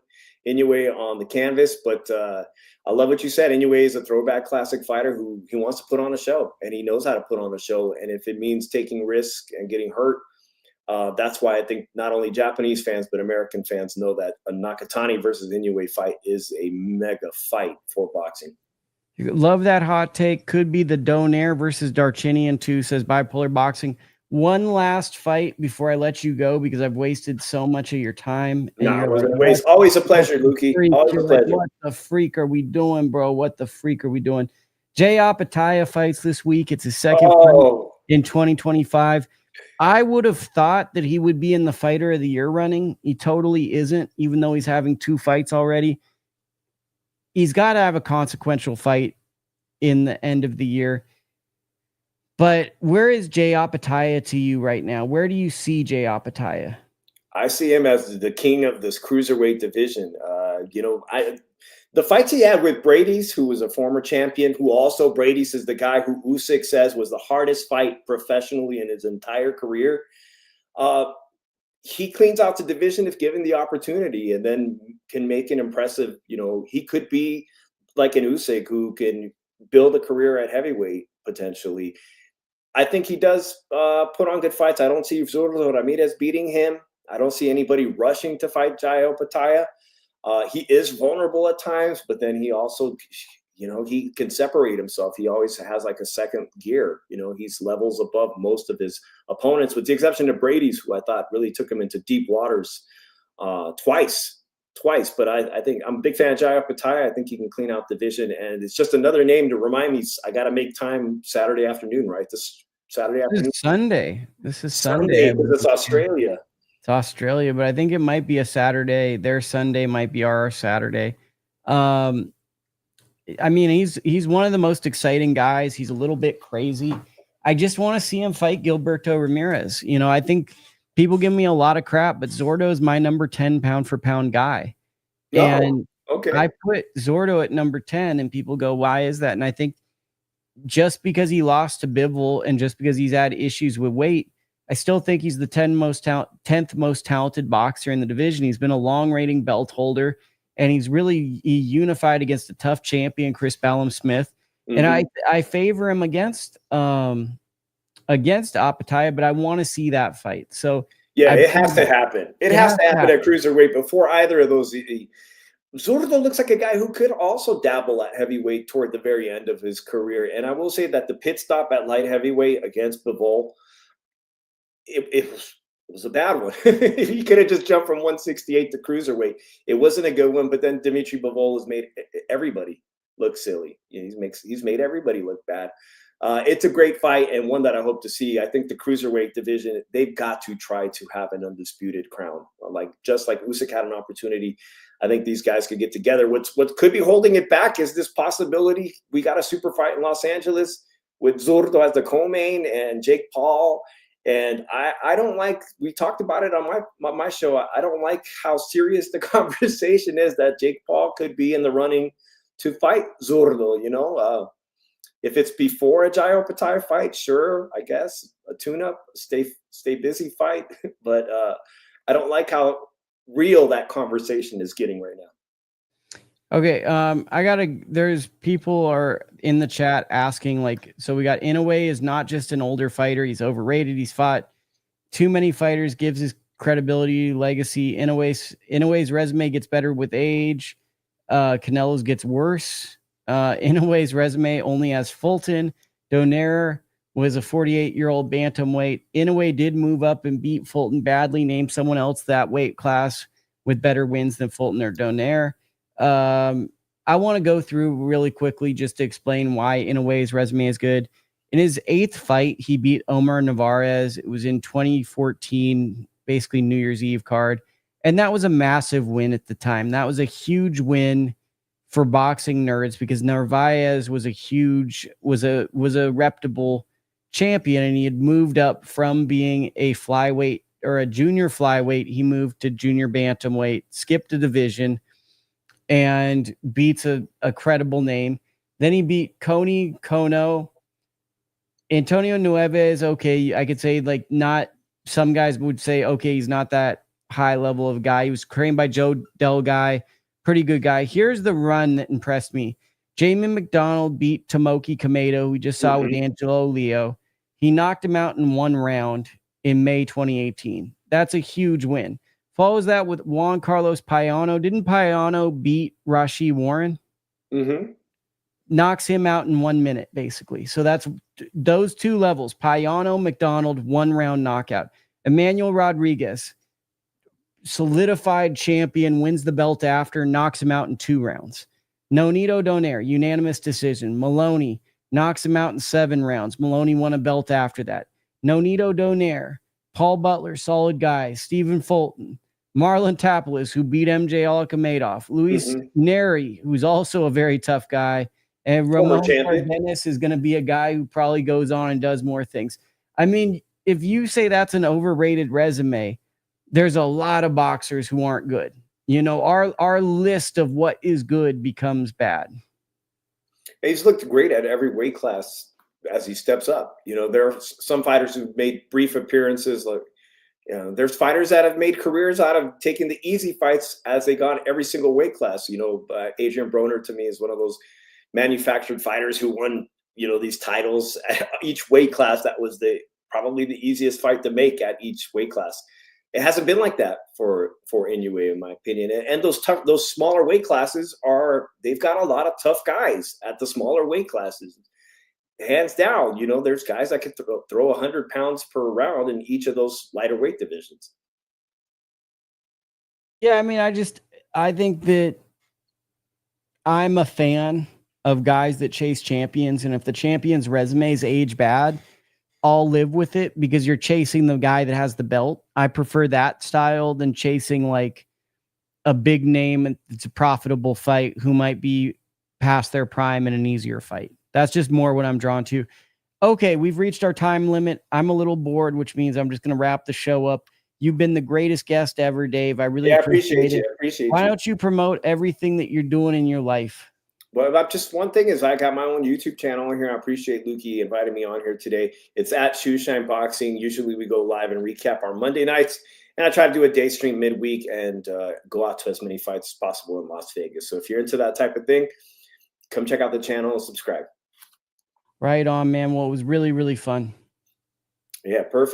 Inoue on the canvas. But I love what you said. Inoue is a throwback classic fighter who he wants to put on a show, and he knows how to put on a show. And if it means taking risk and getting hurt, that's why I think not only Japanese fans, but American fans know that a Nakatani versus Inoue fight is a mega fight for boxing. Love that hot take. Could be the Donaire versus Darchinian too, says Bipolar Boxing. One last fight before I let you go, because I've wasted so much of your time. Always a pleasure, Lukey. Always a pleasure. What the freak are we doing, bro? What the freak are we doing? Jay Opetaia fights this week. It's his second fight in 2025. I would have thought that he would be in the Fighter of the Year running. He totally isn't, even though he's having 2 fights already. He's got to have a consequential fight in the end of the year. But where is Jay Opetaia to you right now? Where do you see Jay Opetaia? I see him as the king of this cruiserweight division. The fights he had with Brady's, who was a former champion, who also Brady's is the guy who Usyk says was the hardest fight professionally in his entire career. He cleans out the division if given the opportunity, and then can make an impressive, he could be like an Usyk who can build a career at heavyweight potentially. I think he does put on good fights. I don't see Zurdo Ramirez beating him. I don't see anybody rushing to fight Jai Opetaia. He is vulnerable at times, but then he also, he can separate himself. He always has like a second gear. He's levels above most of his opponents, with the exception of Brady's, who I thought really took him into deep waters twice. But I think I'm a big fan of Jai Opetaia. I think he can clean out the division, and it's just another name to remind me I got to make time Saturday afternoon, right? This Saturday afternoon. This is Sunday. Because it's Australia. It's Australia, but I think it might be a Saturday. Their Sunday might be our Saturday. I mean, he's one of the most exciting guys. He's a little bit crazy. I just want to see him fight Gilberto Ramirez. I think people give me a lot of crap, but Zordo is my number 10 pound for pound guy. And I put Zordo at number 10, and people go, why is that? And I think just because he lost to Bivol and just because he's had issues with weight, I still think he's the 10th most talented boxer in the division. He's been a long rating belt holder, and he unified against a tough champion, Chris Ballum-Smith. And I favor him against Opetaia, but I want to see that fight. So yeah, it has to happen. It has to happen at cruiserweight before either of those. Zurdo looks like a guy who could also dabble at heavyweight toward the very end of his career. And I will say that the pit stop at light heavyweight against Bivol, it was It was a bad one. He could have just jumped from 168 to cruiserweight. It wasn't a good one, but then Dimitri Bivol has made everybody look silly. He's made everybody look bad. It's a great fight and one that I hope to see. I think the cruiserweight division, they've got to try to have an undisputed crown. Just like Usyk had an opportunity, I think these guys could get together. What could be holding it back is this possibility. We got a super fight in Los Angeles with Zurdo as the co-main and Jake Paul. And I don't like, we talked about it on my show. I don't like how serious the conversation is that Jake Paul could be in the running to fight Zurdo. If it's before a Jai Opetaia fight, sure, I guess a tune-up, stay busy fight. But I don't like how real that conversation is getting right now. Okay, there's people are in the chat asking, like, so we got Inoue is not just an older fighter, he's overrated, he's fought too many fighters, gives his credibility, legacy. Inoue's resume gets better with age. Canelo's gets worse. Inoue's resume only has Fulton. Donaire was a 48-year-old bantamweight. Inoue did move up and beat Fulton badly. Name someone else that weight class with better wins than Fulton or Donaire. I want to go through really quickly just to explain why Inoue's resume is good. In his 8th fight, he beat Omar Narvaez. It was in 2014, basically New Year's Eve card. And that was a massive win at the time. That was a huge win for boxing nerds because Narvaez was a reputable champion, and he had moved up from being a flyweight or a junior flyweight. He moved to junior bantamweight, skipped a division, and beats a credible name. Then he beat Koni Kono. Antonio Nueve, okay, I could say, like, not, some guys would say, okay, he's not that high level of guy. He was trained by Joe Del Guy, pretty good guy. Here's the run that impressed me. Jamie McDonald beat Tomoki Kameto, who we just saw with Angelo Leo. He knocked him out in 1 round in May 2018. That's a huge win. Follows that with Juan Carlos Payano. Didn't Payano beat Rashi Warren? Knocks him out in 1 minute, basically. So that's those 2 levels. Payano, McDonald, 1 round knockout. Emmanuel Rodriguez, solidified champion, wins the belt after, knocks him out in 2 rounds. Nonito Donaire, unanimous decision. Maloney knocks him out in 7 rounds. Maloney won a belt after that. Nonito Donaire, Paul Butler, solid guy. Stephen Fulton, Marlon Tapoulis, who beat MJ Alkhamadoff. Luis Neri, who's also a very tough guy. And Ramon Cardenas is going to be a guy who probably goes on and does more things. I mean, if you say that's an overrated resume, there's a lot of boxers who aren't good. Our list of what is good becomes bad. He's looked great at every weight class as he steps up. There are some fighters who've made brief appearances. Like, there's fighters that have made careers out of taking the easy fights as they got every single weight class. Adrian Broner, to me, is one of those manufactured fighters who won, these titles at each weight class. That was probably the easiest fight to make at each weight class. It hasn't been like that for Inoue, in my opinion. And those smaller weight classes they've got a lot of tough guys at the smaller weight classes. Hands down, there's guys that can throw 100 pounds per round in each of those lighter weight divisions. Yeah, I mean, I think that I'm a fan of guys that chase champions. And if the champion's resumes age bad, I'll live with it because you're chasing the guy that has the belt. I prefer that style than chasing like a big name and it's a profitable fight who might be past their prime in an easier fight. That's just more what I'm drawn to. Okay, we've reached our time limit. I'm a little bored, which means I'm just going to wrap the show up. You've been the greatest guest ever, Dave. I really appreciate it. Why don't you promote everything that you're doing in your life? Well, just one thing is I got my own YouTube channel here. I appreciate Lukey inviting me on here today. It's at Shoeshine Boxing. Usually we go live and recap our Monday nights. And I try to do a day stream midweek and go out to as many fights as possible in Las Vegas. So if you're into that type of thing, come check out the channel and subscribe. Right on, man. Well, it was really, really fun. Yeah, perfect.